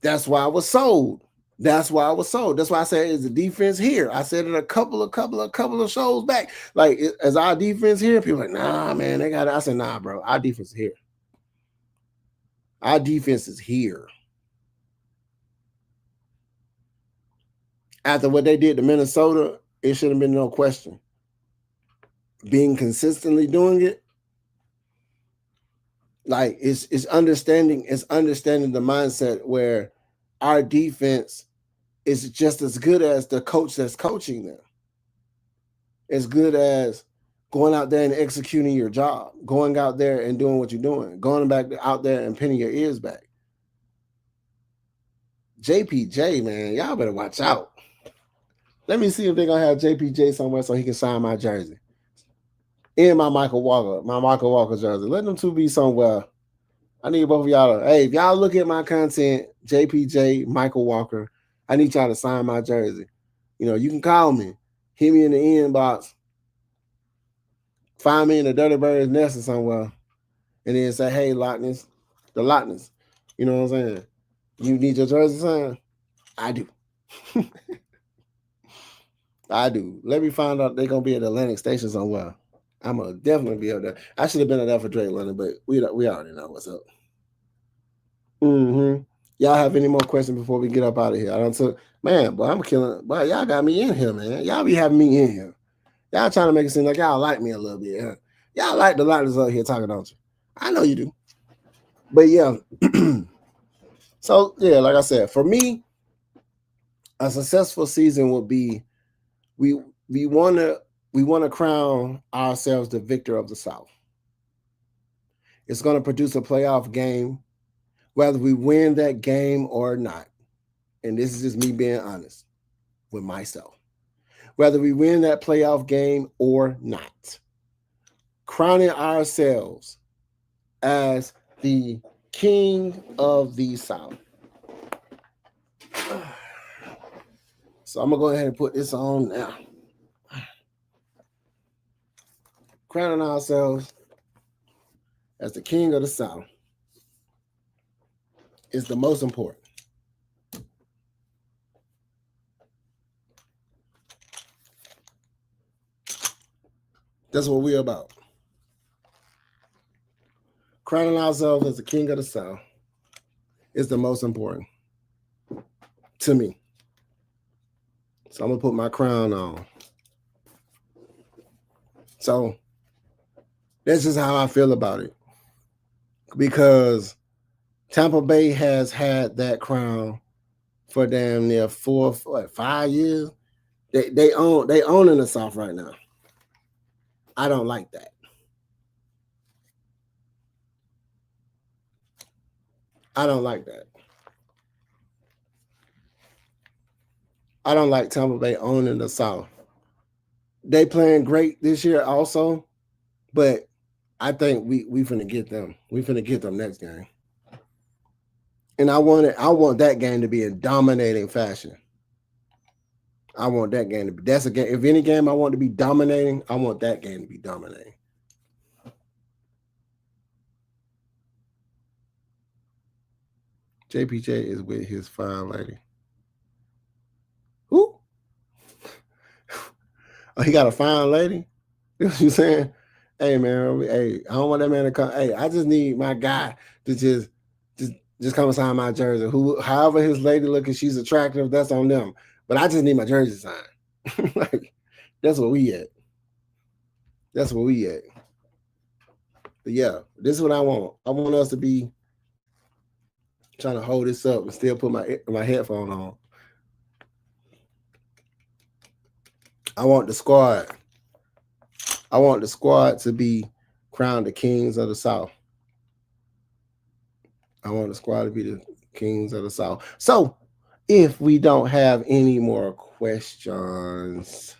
That's why I was sold. That's why I said, is the defense here? I said it a couple of shows back. Like, as our defense here, people are like, nah, man, they got it. I said, nah, bro, our defense is here. Our defense is here. After what they did to Minnesota, it should have been no question. Being consistently doing it, like it's understanding the mindset where our defense is just as good as the coach that's coaching them. As good as going out there and executing your job, going out there and doing what you're doing, going back out there and pinning your ears back. JPJ, man, y'all better watch out. Let me see if they're going to have JPJ somewhere so he can sign my jersey. And my Michael Walker jersey. Let them two be somewhere. I need both of y'all to, hey, if y'all look at my content, JPJ, Michael Walker, I need y'all to sign my jersey. You know, you can call me. Hit me in the inbox. Find me in the Dirty Bird's nest or somewhere. And then say, hey, Lochness. The Lochness. You know what I'm saying? You need your jersey signed? I do. I do. Let me find out they're going to be at Atlantic Station somewhere. I'm going to definitely be up there. I should have been there for Drake London, but we already know what's up. Mm-hmm. Y'all have any more questions before we get up out of here? I don't took, man, boy, I'm killing, boy, y'all got me in here, man. Y'all be having me in here. Y'all trying to make it seem like y'all like me a little bit. Huh? Y'all like the lighters up here talking, don't you? I know you do. But yeah. So, yeah, like I said, for me, a successful season would be we want to crown ourselves the victor of the South. It's going to produce a playoff game, whether we win that game or not. And this is just me being honest with myself. Whether we win that playoff game or not, crowning ourselves as the king of the South. So I'm going to go ahead and put this on now. Crowning ourselves as the king of the South is the most important. That's what we're about. Crowning ourselves as the king of the South is the most important to me. So I'm going to put my crown on. So that's just how I feel about it. Because Tampa Bay has had that crown for damn near 5 years. They own in the South right now. I don't like that. I don't like that. I don't like Tampa Bay owning the South. They playing great this year also, but I think we finna get them. We finna get them next game. And I want that game to be in dominating fashion. I want that game to be. That's a game. If any game I want to be dominating, I want that game to be dominating. JPJ is with his fine lady. Who? Oh, he got a fine lady? You know what you saying? Hey, man. Hey, I don't want that man to come. Hey, I just need my guy to just come sign my jersey. However his lady looking, she's attractive. That's on them. But I just need my jersey signed. Like, that's what we at. That's what we at. But yeah, this is what I want. I want us to be trying to hold this up and still put my headphone on. I want the squad to be crowned the kings of the South. I want the squad to be the kings of the South. So, if we don't have any more questions,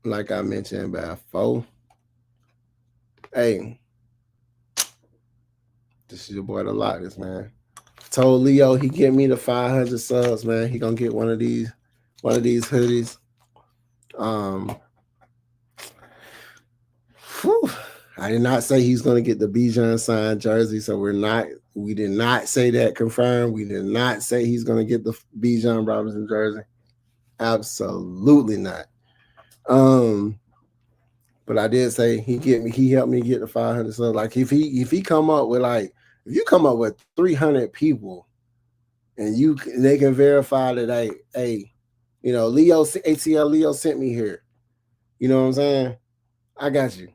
like I mentioned before, hey, this is your boy the Lochness, man. Told Leo he get me the 500 subs, man. He gonna get one of these hoodies. I did not say he's gonna get the Bijan signed jersey, so we did not say that confirmed. We did not say he's gonna get the Bijan Robinson jersey. Absolutely not. But I did say he helped me get the 500 subs. Like if you come up with 300 people and they can verify that hey, you know, ATL Leo sent me here. You know what I'm saying? I got you.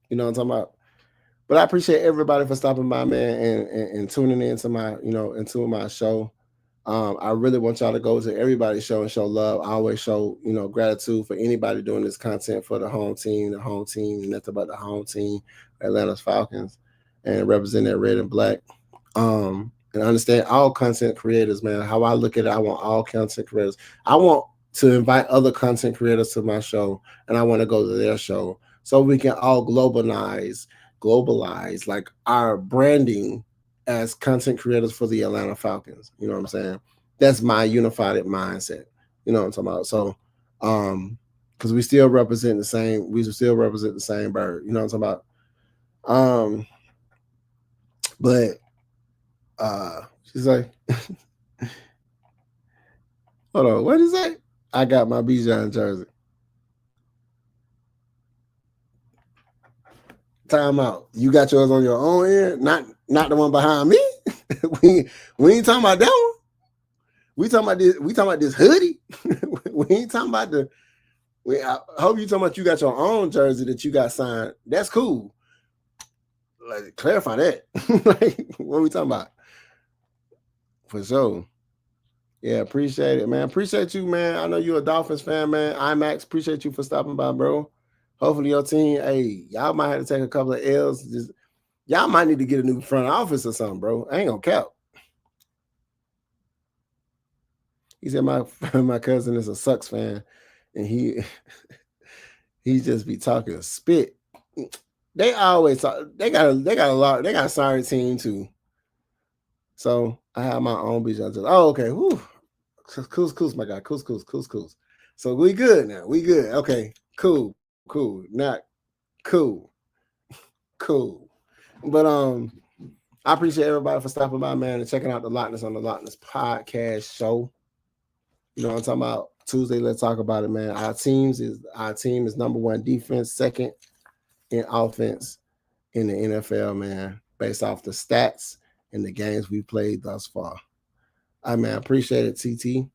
You know what I'm talking about? But I appreciate everybody for stopping by, man, and tuning into my show. I really want y'all to go to everybody's show and show love. I always show, gratitude for anybody doing this content for the home team, nothing but the home team, Atlanta Falcons, and represent that red and black. And understand all content creators, man. How I look at it, I want all content creators. I want to invite other content creators to my show, and I want to go to their show so we can all globalize like our branding as content creators for the Atlanta Falcons. You know what I'm saying? That's my unified mindset. You know what I'm talking about? So, because we still represent the same bird. You know what I'm talking about? But she's like, hold on, what is that? I got my Bijan jersey. Time out. You got yours on your own end, not the one behind me. we ain't talking about that one. We talking about this hoodie. We ain't talking about I hope you talking about you got your own jersey that you got signed. That's cool. Like, clarify that. Like, what are we talking about? For sure. Yeah, appreciate it, man. Appreciate you, man. I know you're a Dolphins fan, man. IMAX, appreciate you for stopping by, bro. Hopefully your team, hey, y'all might have to take a couple of L's. Y'all might need to get a new front office or something, bro. I ain't gonna cap. He said my cousin is a Sucks fan, and he just be talking spit. They always talk. They got a sorry team too. So I have my own Bijan. Oh, okay. Whew. Cool, my guy. Cool. So we good now. We good. Okay. Cool. Not cool. But I appreciate everybody for stopping by, man, and checking out the Lochness on the Lochness podcast show. You know what I'm talking about? Tuesday, let's talk about it, man. Our team is number one defense, second in offense in the NFL, man, based off the stats and the games we played thus far. I appreciate it, TT.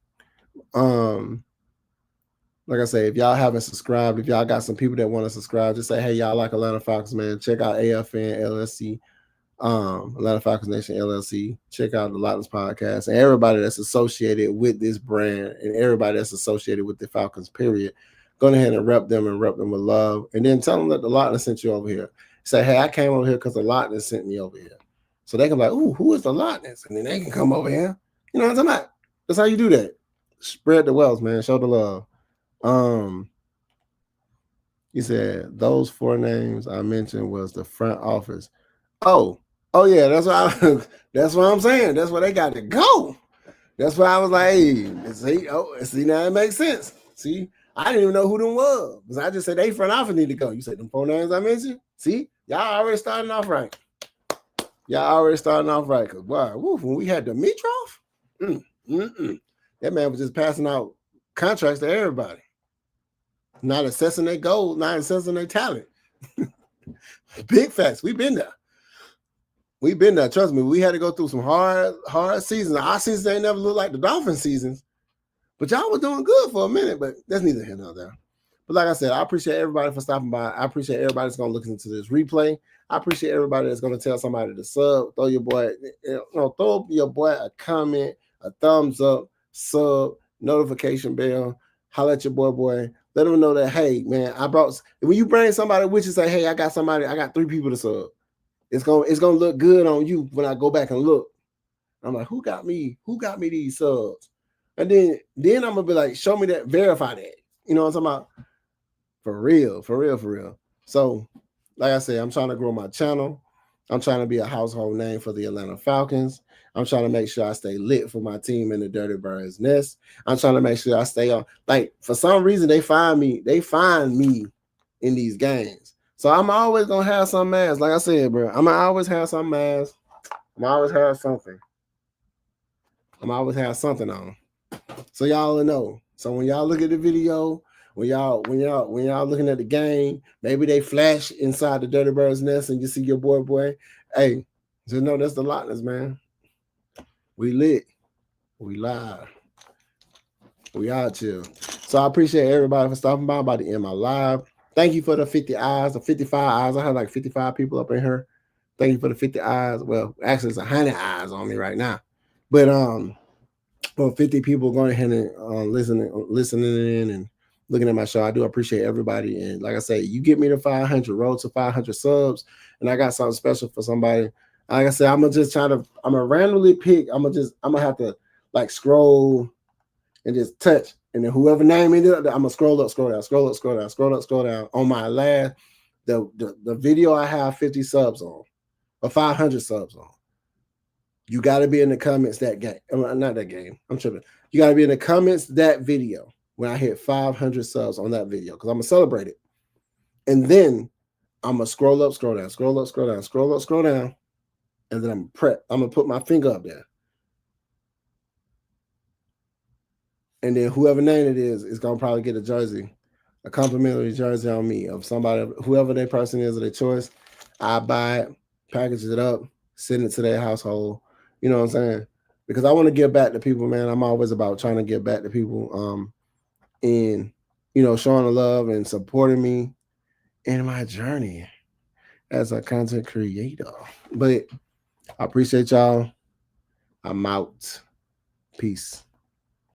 Like I say, if y'all haven't subscribed, if y'all got some people that want to subscribe, just say, hey, y'all like Atlanta Falcons, man. Check out AFN LLC, Atlanta Falcons Nation LLC. Check out the Lochness podcast, and everybody that's associated with this brand and everybody that's associated with the Falcons, period. Go ahead and rep them with love, and then tell them that the Lochness sent you over here. Say, hey, I came over here because the Lochness sent me over here. So they can be like, ooh, who is the Lochness? And then they can come over here. You know what I'm talking about? That's how you do that. Spread the wealth, man. Show the love. He said those 4 names I mentioned was the front office. Oh yeah, that's what I'm saying. That's where they got to go. That's why I was like, hey, see now it makes sense. See, I didn't even know who them was because I just said they front office need to go. You said them 4 names I mentioned. See, y'all already starting off right. Because wow, when we had Dimitrov, that man was just passing out contracts to everybody. Not assessing their goals, not assessing their talent. Big facts. We've been there. Trust me, we had to go through some hard seasons. Our seasons ain't never looked like the Dolphin seasons. But y'all was doing good for a minute, but that's neither here nor there. But like I said, I appreciate everybody for stopping by. I appreciate everybody that's gonna listen to this replay. I appreciate everybody that's gonna tell somebody to sub, throw your boy, throw your boy a comment, a thumbs up, sub, notification bell, holler at your boy. Let them know that, hey, man, when you bring somebody with you, say, hey, I got 3 people to sub. It's gonna look good on you when I go back and look. I'm like, who got me these subs? And then I'm gonna be like, show me that, verify that. You know what I'm talking about? For real. So, like I said, I'm trying to grow my channel. I'm trying to be a household name for the Atlanta Falcons. I'm trying to make sure I stay lit for my team in the Dirty Birds Nest. I'm trying to make sure I stay on. Like, for some reason, they find me in these games. So I'm always gonna have some mask. Like I said, bro, I'm gonna always have some mask. I'm always have something. I'm always have something on. So y'all know. So when y'all look at the video, when y'all looking at the game, maybe they flash inside the Dirty Birds Nest and you see your boy. Hey, just know that's the Lochness, man. We lit. We live. We out here. So I appreciate everybody for stopping by. I'm about to end my live. Thank you for the 50 eyes, the 55 eyes. I have like 55 people up in here. Thank you for the 50 eyes. Well, actually, it's 100 eyes on me right now. But for 50 people going ahead and listening in and looking at my show, I do appreciate everybody. And like I say, you get me to 500, road to 500 subs, and I got something special for somebody. Like I said, I'm gonna randomly pick. I'm gonna have to like scroll and just touch, and then whoever name it, I'm gonna scroll up on my last the video I have 50 subs on or 500 subs on. You got to be in the comments that game. Not that game. I'm tripping. You got to be in the comments that video when I hit 500 subs on that video because I'm going to celebrate it. And then I'm going to scroll up, scroll down. And then I'm going to put my finger up there. And then whoever name it is going to probably get a jersey, a complimentary jersey on me of somebody, whoever that person is of their choice. I buy it, package it up, send it to their household. You know what I'm saying? Because I want to give back to people, man. I'm always about trying to give back to people and, showing the love and supporting me in my journey as a content creator. But I appreciate y'all. I'm out. Peace.